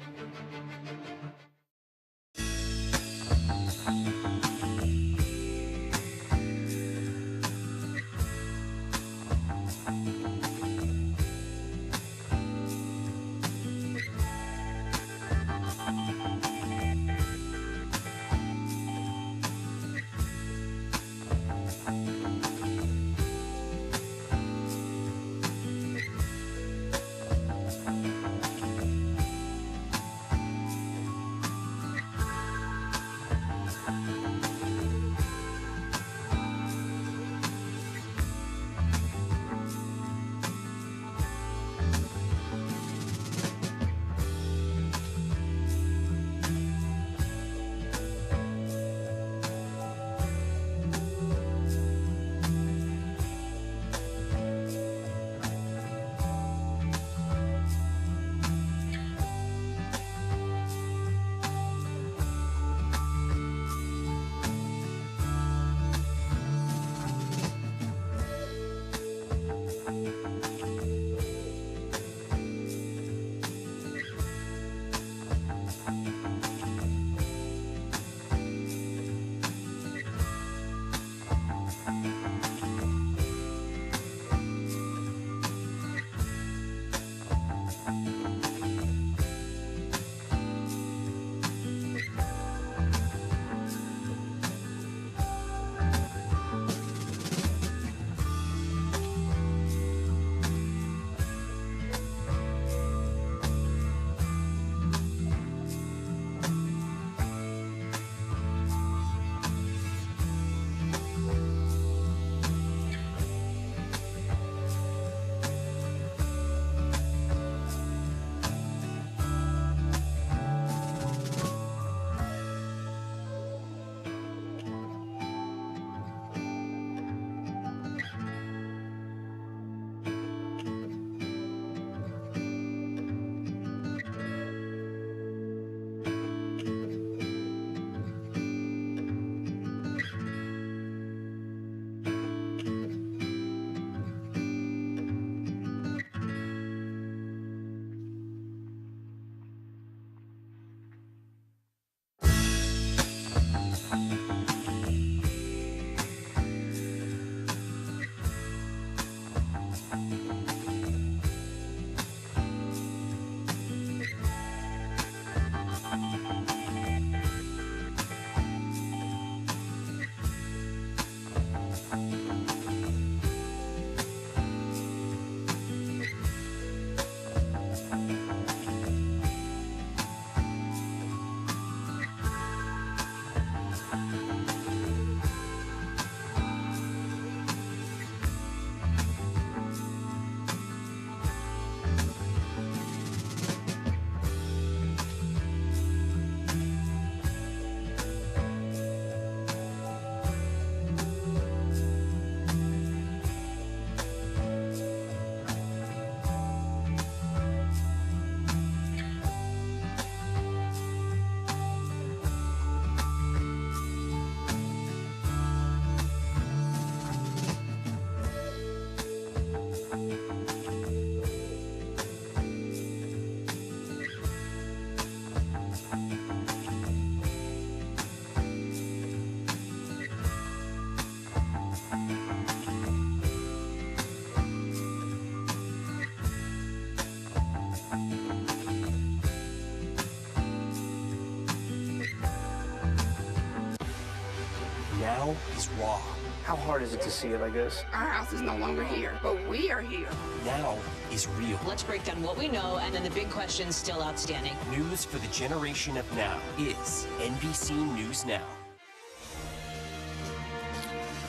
Now is raw. How hard is it to see it like this? Our house is no longer here, but we are here. Now is real. Let's break down what we know and then the big questions still outstanding. News for the generation of now is NBC News Now.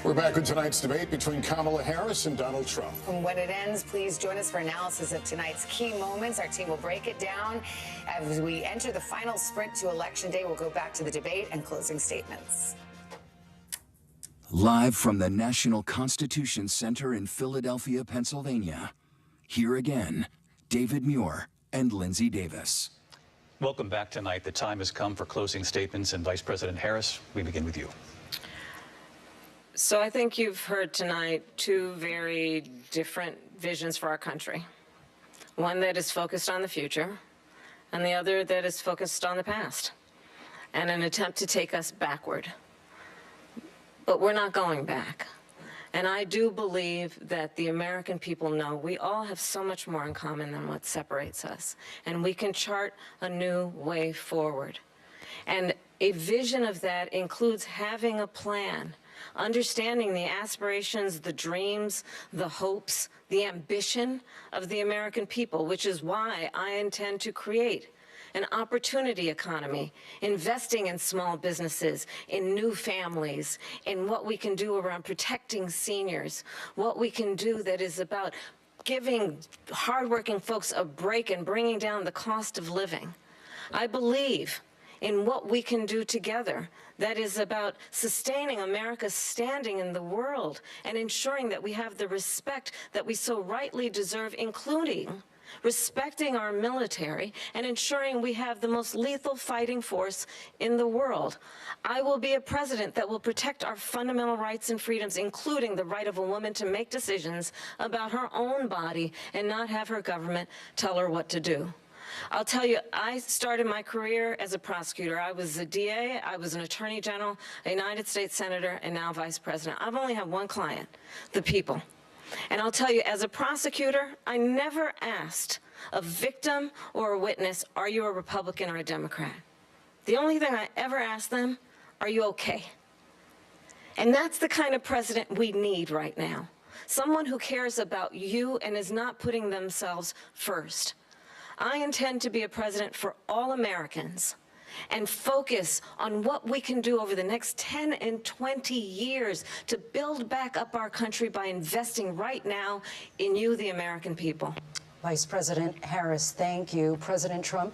We're back with tonight's debate between Kamala Harris and Donald Trump. And when it ends, please join us for analysis of tonight's key moments. Our team will break it down. As we enter the final sprint to Election Day, we'll go back to the debate and closing statements. Live from the National Constitution Center in Philadelphia, Pennsylvania. Here again, David Muir and Lindsay Davis. Welcome back tonight. The time has come for closing statements, and Vice President Harris, we begin with you. So I think you've heard tonight two very different visions for our country. One that is focused on the future, and the other that is focused on the past, and an attempt to take us backward. But we're not going back. And I do believe that the American people know we all have so much more in common than what separates us, and we can chart a new way forward. And a vision of that includes having a plan, understanding the aspirations, the dreams, the hopes, the ambition of the American people, which is why I intend to create an opportunity economy, investing in small businesses, in new families, in what we can do around protecting seniors, what we can do that is about giving hardworking folks a break and bringing down the cost of living. I believe in what we can do together that is about sustaining America's standing in the world and ensuring that we have the respect that we so rightly deserve, including respecting our military and ensuring we have the most lethal fighting force in the world. I will be a president that will protect our fundamental rights and freedoms, including the right of a woman to make decisions about her own body and not have her government tell her what to do. I'll tell you, I started my career as a prosecutor. I was a DA, I was an attorney general, a United States senator, and now vice president. I've only had one client, the people. And I'll tell you, as a prosecutor, I never asked a victim or a witness, are you a Republican or a Democrat? The only thing I ever asked them, are you okay? And that's the kind of president we need right now. Someone who cares about you and is not putting themselves first. I intend to be a president for all Americans and focus on what we can do over the next 10 and 20 years to build back up our country by investing right now in you, the American people. Vice President Harris, thank you. President Trump?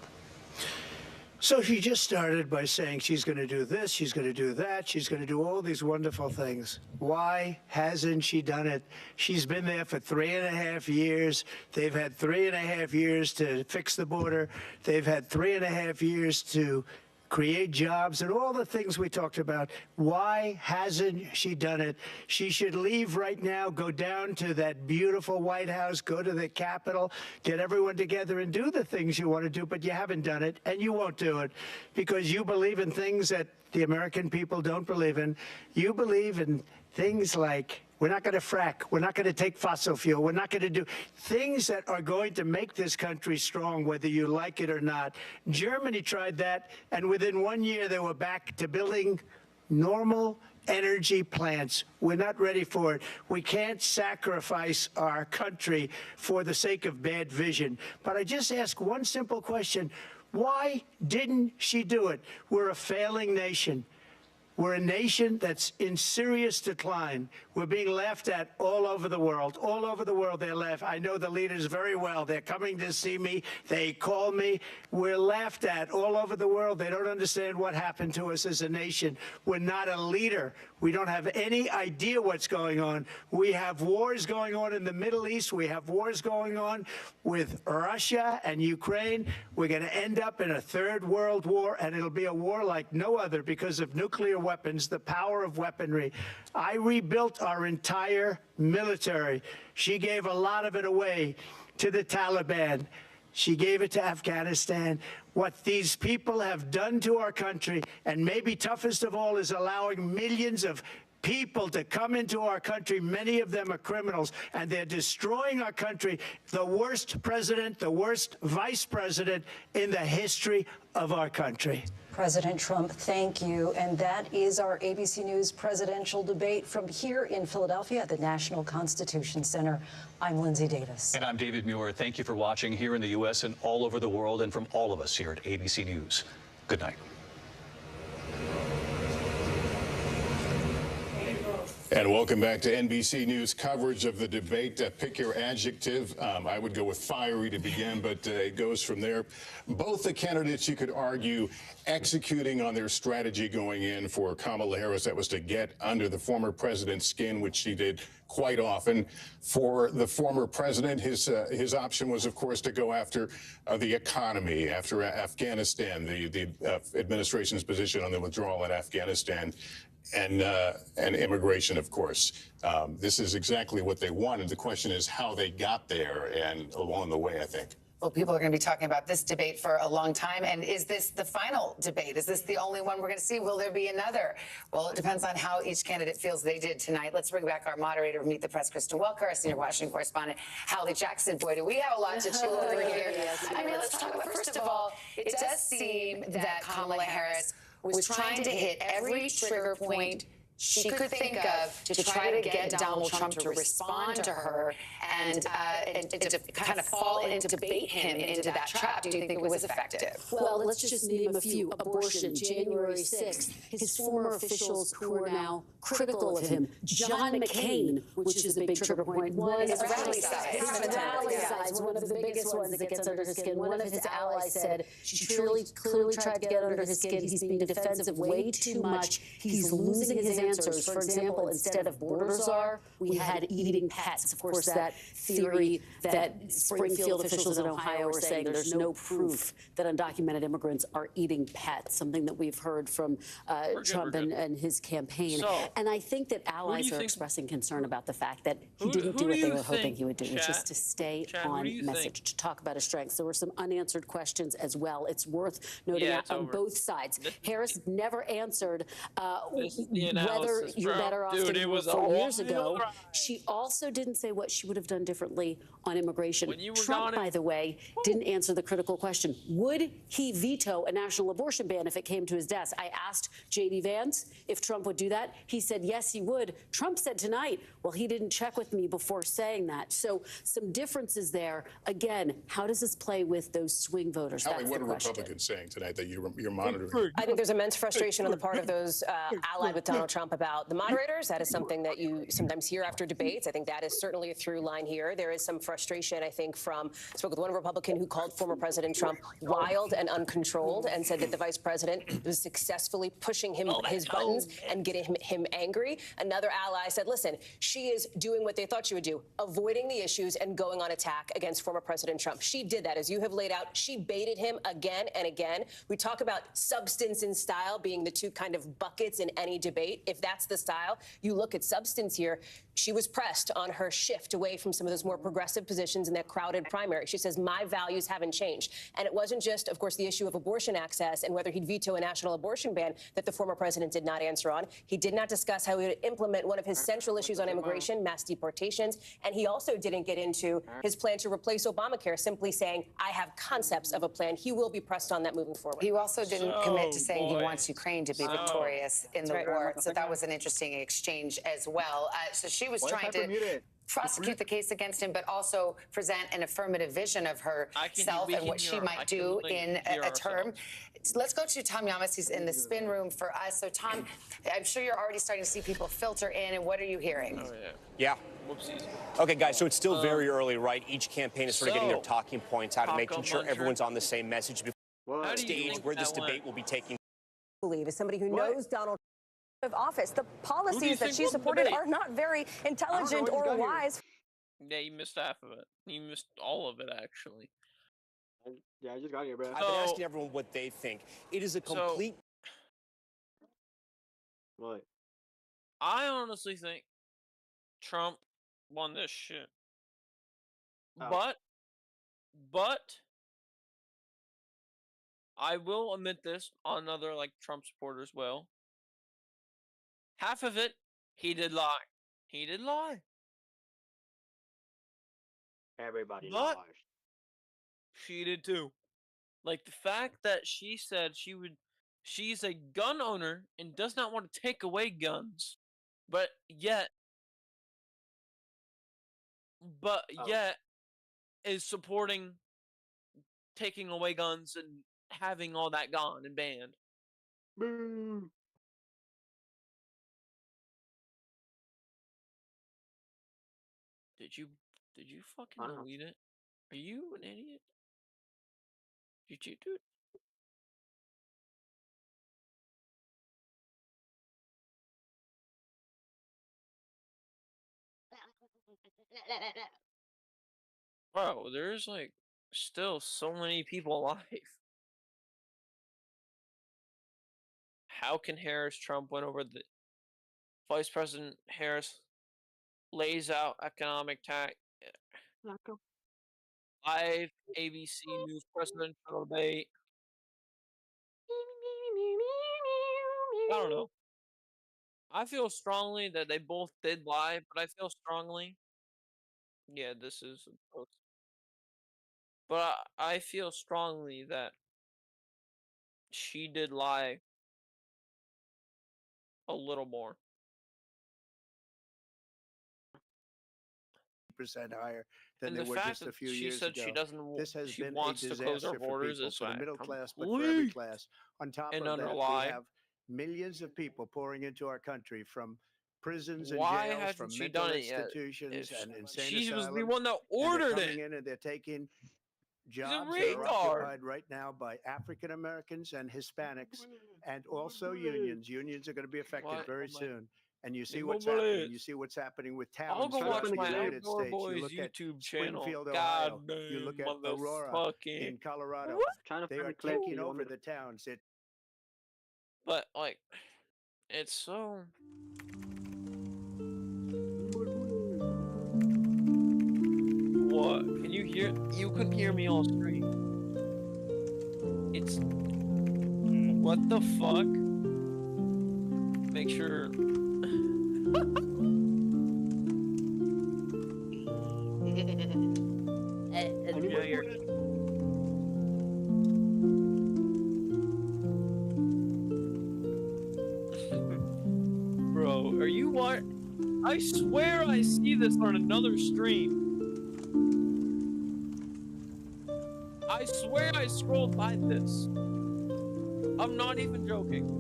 So she just started by saying she's going to do this, she's going to do that, she's going to do all these wonderful things. Why hasn't she done it? She's been there for 3.5 years. They've had 3.5 years to fix the border. They've had 3.5 years to create jobs and all the things we talked about. Why hasn't she done it? She should leave right now, go down to that beautiful White House, go to the Capitol, get everyone together and do the things you want to do, but you haven't done it, and you won't do it because you believe in things that the American people don't believe in. You believe in things like We're not going to frack. We're not going to take fossil fuel. We're not going to do things that are going to make this country strong, whether you like it or not. Germany tried that, and within 1 year, they were back to building normal energy plants. We're not ready for it. We can't sacrifice our country for the sake of bad vision. But I just ask one simple question. Why didn't she do it? We're a failing nation. We're a nation that's in serious decline. We're being laughed at all over the world. All over the world, they're laughing. I know the leaders very well. They're coming to see me. They call me. We're laughed at all over the world. They don't understand what happened to us as a nation. We're not a leader. We don't have any idea what's going on. We have wars going on in the Middle East. We have wars going on with Russia and Ukraine. We're going to end up in a third world war, and it'll be a war like no other because of nuclear weapons, the power of weaponry. I rebuilt our entire military. She gave a lot of it away to the Taliban. She gave it to Afghanistan. What these people have done to our country, and maybe toughest of all, is allowing millions of people to come into our country. Many of them are criminals, and they're destroying our country. The worst president, the worst vice president in the history of our country. President Trump, thank you. And that is our ABC News presidential debate from here in Philadelphia at the National Constitution Center. I'm Lindsay Davis. And I'm David Muir. Thank you for watching here in the U.S. and all over the world, and from all of us here at ABC News. Good night. And welcome back to NBC News coverage of the debate. Pick your adjective. I would go with fiery to begin, but it goes from there. Both the candidates, you could argue, executing on their strategy going in. For Kamala Harris, that was to get under the former president's skin, which she did quite often. For the former president, his option was, of course, to go after the economy, after Afghanistan, the administration's position on the withdrawal in Afghanistan. And immigration, of course. This is exactly what they wanted. The question is how they got there, and along the way, I think. Well, people are going to be talking about this debate for a long time. And is this the final debate? Is this the only one we're going to see? Will there be another? Well, it depends on how each candidate feels they did tonight. Let's bring back our moderator of Meet the Press, Kristen Welker, our senior Washington correspondent, Hallie Jackson. Boy, do we have a lot to chew over here. I mean, let's talk about, first of all, it does seem that Kamala Harris was trying to hit every trigger point she could think of to try to get Donald Trump to respond to her and to kind of fall into to bait him into that trap. Do you think it was effective? Well, let's just name a few. Abortion, January 6th, his former officials who are now critical of him. John McCain, which is a big trigger point. One of his rally size, one of the biggest ones that gets under his skin. One of his allies said she clearly tried to get under his skin. He's being defensive way too much. He's losing his answers. For example, instead of border czar, we had eating pets. Of course, that theory that Springfield officials in Ohio are saying there's no proof that undocumented immigrants are eating pets, something that we've heard from Trump and his campaign. And I think that allies are expressing concern about the fact that he didn't do what they were hoping he would do, which is to stay on message, to talk about his strengths. There were some unanswered questions as well. It's worth noting on both sides. Harris never answered whether you're better off than you were 4 years ago. She also didn't say what she would have done differently on immigration. Trump, by the way, didn't answer the critical question. Would he veto a national abortion ban if it came to his desk? I asked J.D. Vance if Trump would do that. He said, yes, he would. Trump said tonight, well, he didn't check with me before saying that. So some differences there. Again, how does this play with those swing voters? Hallie, what are Republicans saying tonight that you're monitoring? I think there's immense frustration on the part of those allied with Donald Trump about the moderators. That is something that you sometimes hear after debates. I think that is certainly a through line here. There is some frustration, I think, I spoke with one Republican who called former President Trump wild and uncontrolled and said that the vice president was successfully pushing his buttons and getting him angry. Another ally said, listen, she is doing what they thought she would do, avoiding the issues and going on attack against former President Trump. She did that, as you have laid out. She baited him again and again. We talk about substance and style being the two kind of buckets in any debate. If that's the style, you look at substance here. she was pressed on her shift away from some of those more progressive positions in that crowded primary. She says, my values haven't changed. And it wasn't just, of course, the issue of abortion access and whether he'd veto a national abortion ban that the former president did not answer on. He did not discuss how he would implement one of his central issues on immigration, mass deportations. And he also didn't get into his plan to replace Obamacare, simply saying, I have concepts of a plan. He will be pressed on that moving forward. He also didn't commit to saying he wants Ukraine to be victorious in the war. So that was an interesting exchange as well. So she was trying to prosecute the case against him, but also present an affirmative vision of herself and what she might do in a term. Let's go to Tom Yamas. He's in the spin room for us. So, Tom, I'm sure you're already starting to see people filter in, and what are you hearing? Oh, yeah. Whoopsies. Okay, guys, so it's still very early, right? Each campaign is sort of getting their talking points out and making sure everyone's on the same message before the stage where this debate will be taking. Believe as somebody who knows Donald of office, the policies that she supported are not very intelligent or wise. Yeah, you missed half of it. You missed all of it, actually. Yeah, I just got here, bro. I've been asking everyone what they think. It is a complete. What? I honestly think Trump won this shit. But I will admit this on other Trump supporters will. Half of it, he did lie. He did lie. Everybody lies. lies. She did too. Like the fact that she said she's a gun owner and does not want to take away guns, but yet is supporting taking away guns and having all that gone and banned. Boo. Did you fucking delete it? Are you an idiot? Did you do it? Bro, there's still so many people alive. How can Trump went over the Vice President Harris lays out economic tax live ABC News presidential debate. I don't know. I feel strongly that they both did lie, but I feel strongly. Yeah, this is. But I feel strongly that she did lie a little more. % higher than And they the were fact just a that few she years said ago. she doesn't, This has she been wants a to close disaster our for borders people, is for the like middle class, but for every class. On top and of that, we underlie. have millions of people pouring into our country from prisons and Why jails, hasn't from she mental done it yet? institutions If and insane she was asylums. the one that and they're ordered coming it. in and they're taking She's a jobs that are retard. occupied right now by African Americans and Hispanics, and also unions. Unions are going to be affected very soon. And you see what's happening. You see what's happening with I'll towns go throughout watch the my United Outdoor States. You Boys look at YouTube channel. Springfield, God Ohio. You look damn, at Aurora motherfucking- in Colorado. Trying to They find are the clip, taking you over want the towns. But it's so. What? Can you hear? You couldn't hear me all straight. It's. What the fuck? Make sure. Yeah, you're. Bro, are you what? I swear I see this on another stream. I swear I scrolled by this. I'm not even joking.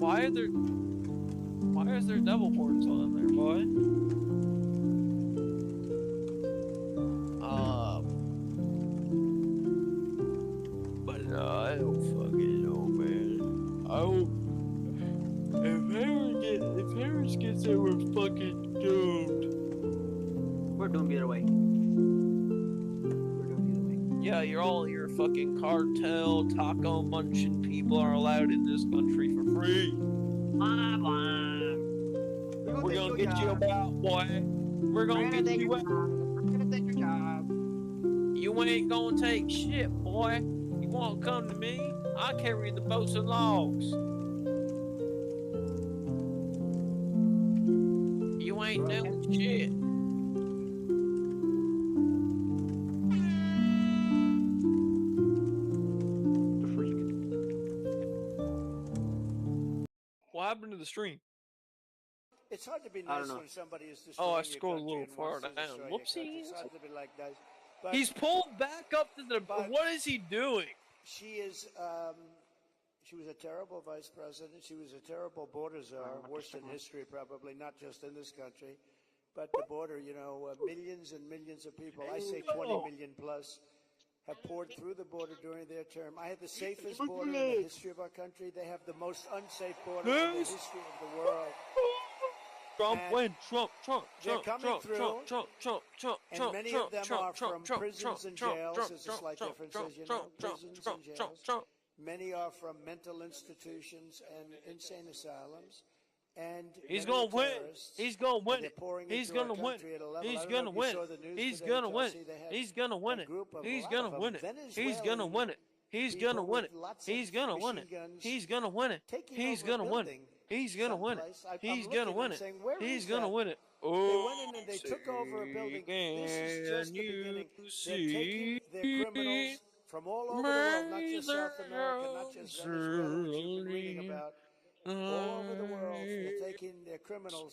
Why is there devil horns on there, boy? But I don't fucking know, man. I hope if Harris gets there, we're fucking doomed. We're doomed either way. We're doomed either way. Yeah, your fucking cartel, taco munching people are allowed in this country for free. Blah, blah. We're gonna get you about, boy. We're gonna get you out. We're gonna take your job. You ain't gonna take shit, boy. You won't come to me. I carry the boats and logs. You ain't doing shit. What happened to the stream? It's hard to be nice when somebody is Oh, I destroying your scrolled a country little and far wants to down. destroy your country. Whoopsies. It's hard to be like nice. But He's pulled back up to the. What is he doing? she is. She was a terrible vice president. She was a terrible border czar, worst in history probably, not just in this country. But the border, you know, millions and millions of people, I say 20 million plus, have poured through the border during their term. I had the safest border in the history of our country. They have the most unsafe border in the history of the world. Trump win. Trump. They're coming through, and many of them are from prisons and jails. There's a slight difference, as you know, prisons and jails. Many are from mental institutions and insane asylums. And he's gonna win. He's gonna win it. He's gonna win. He's gonna win. He's gonna win. He's gonna win it. He's gonna win it. He's gonna win it. He's gonna win it. He's gonna win it. He's gonna win it. He's gonna win it. He's gonna win it. He's gonna win it. He's gonna win it. They went in and they took over a building. This is just the beginning. They're taking their criminals from all over the world, not just South America, not just Venezuela, which you've been reading about. All over the world, they're taking their criminals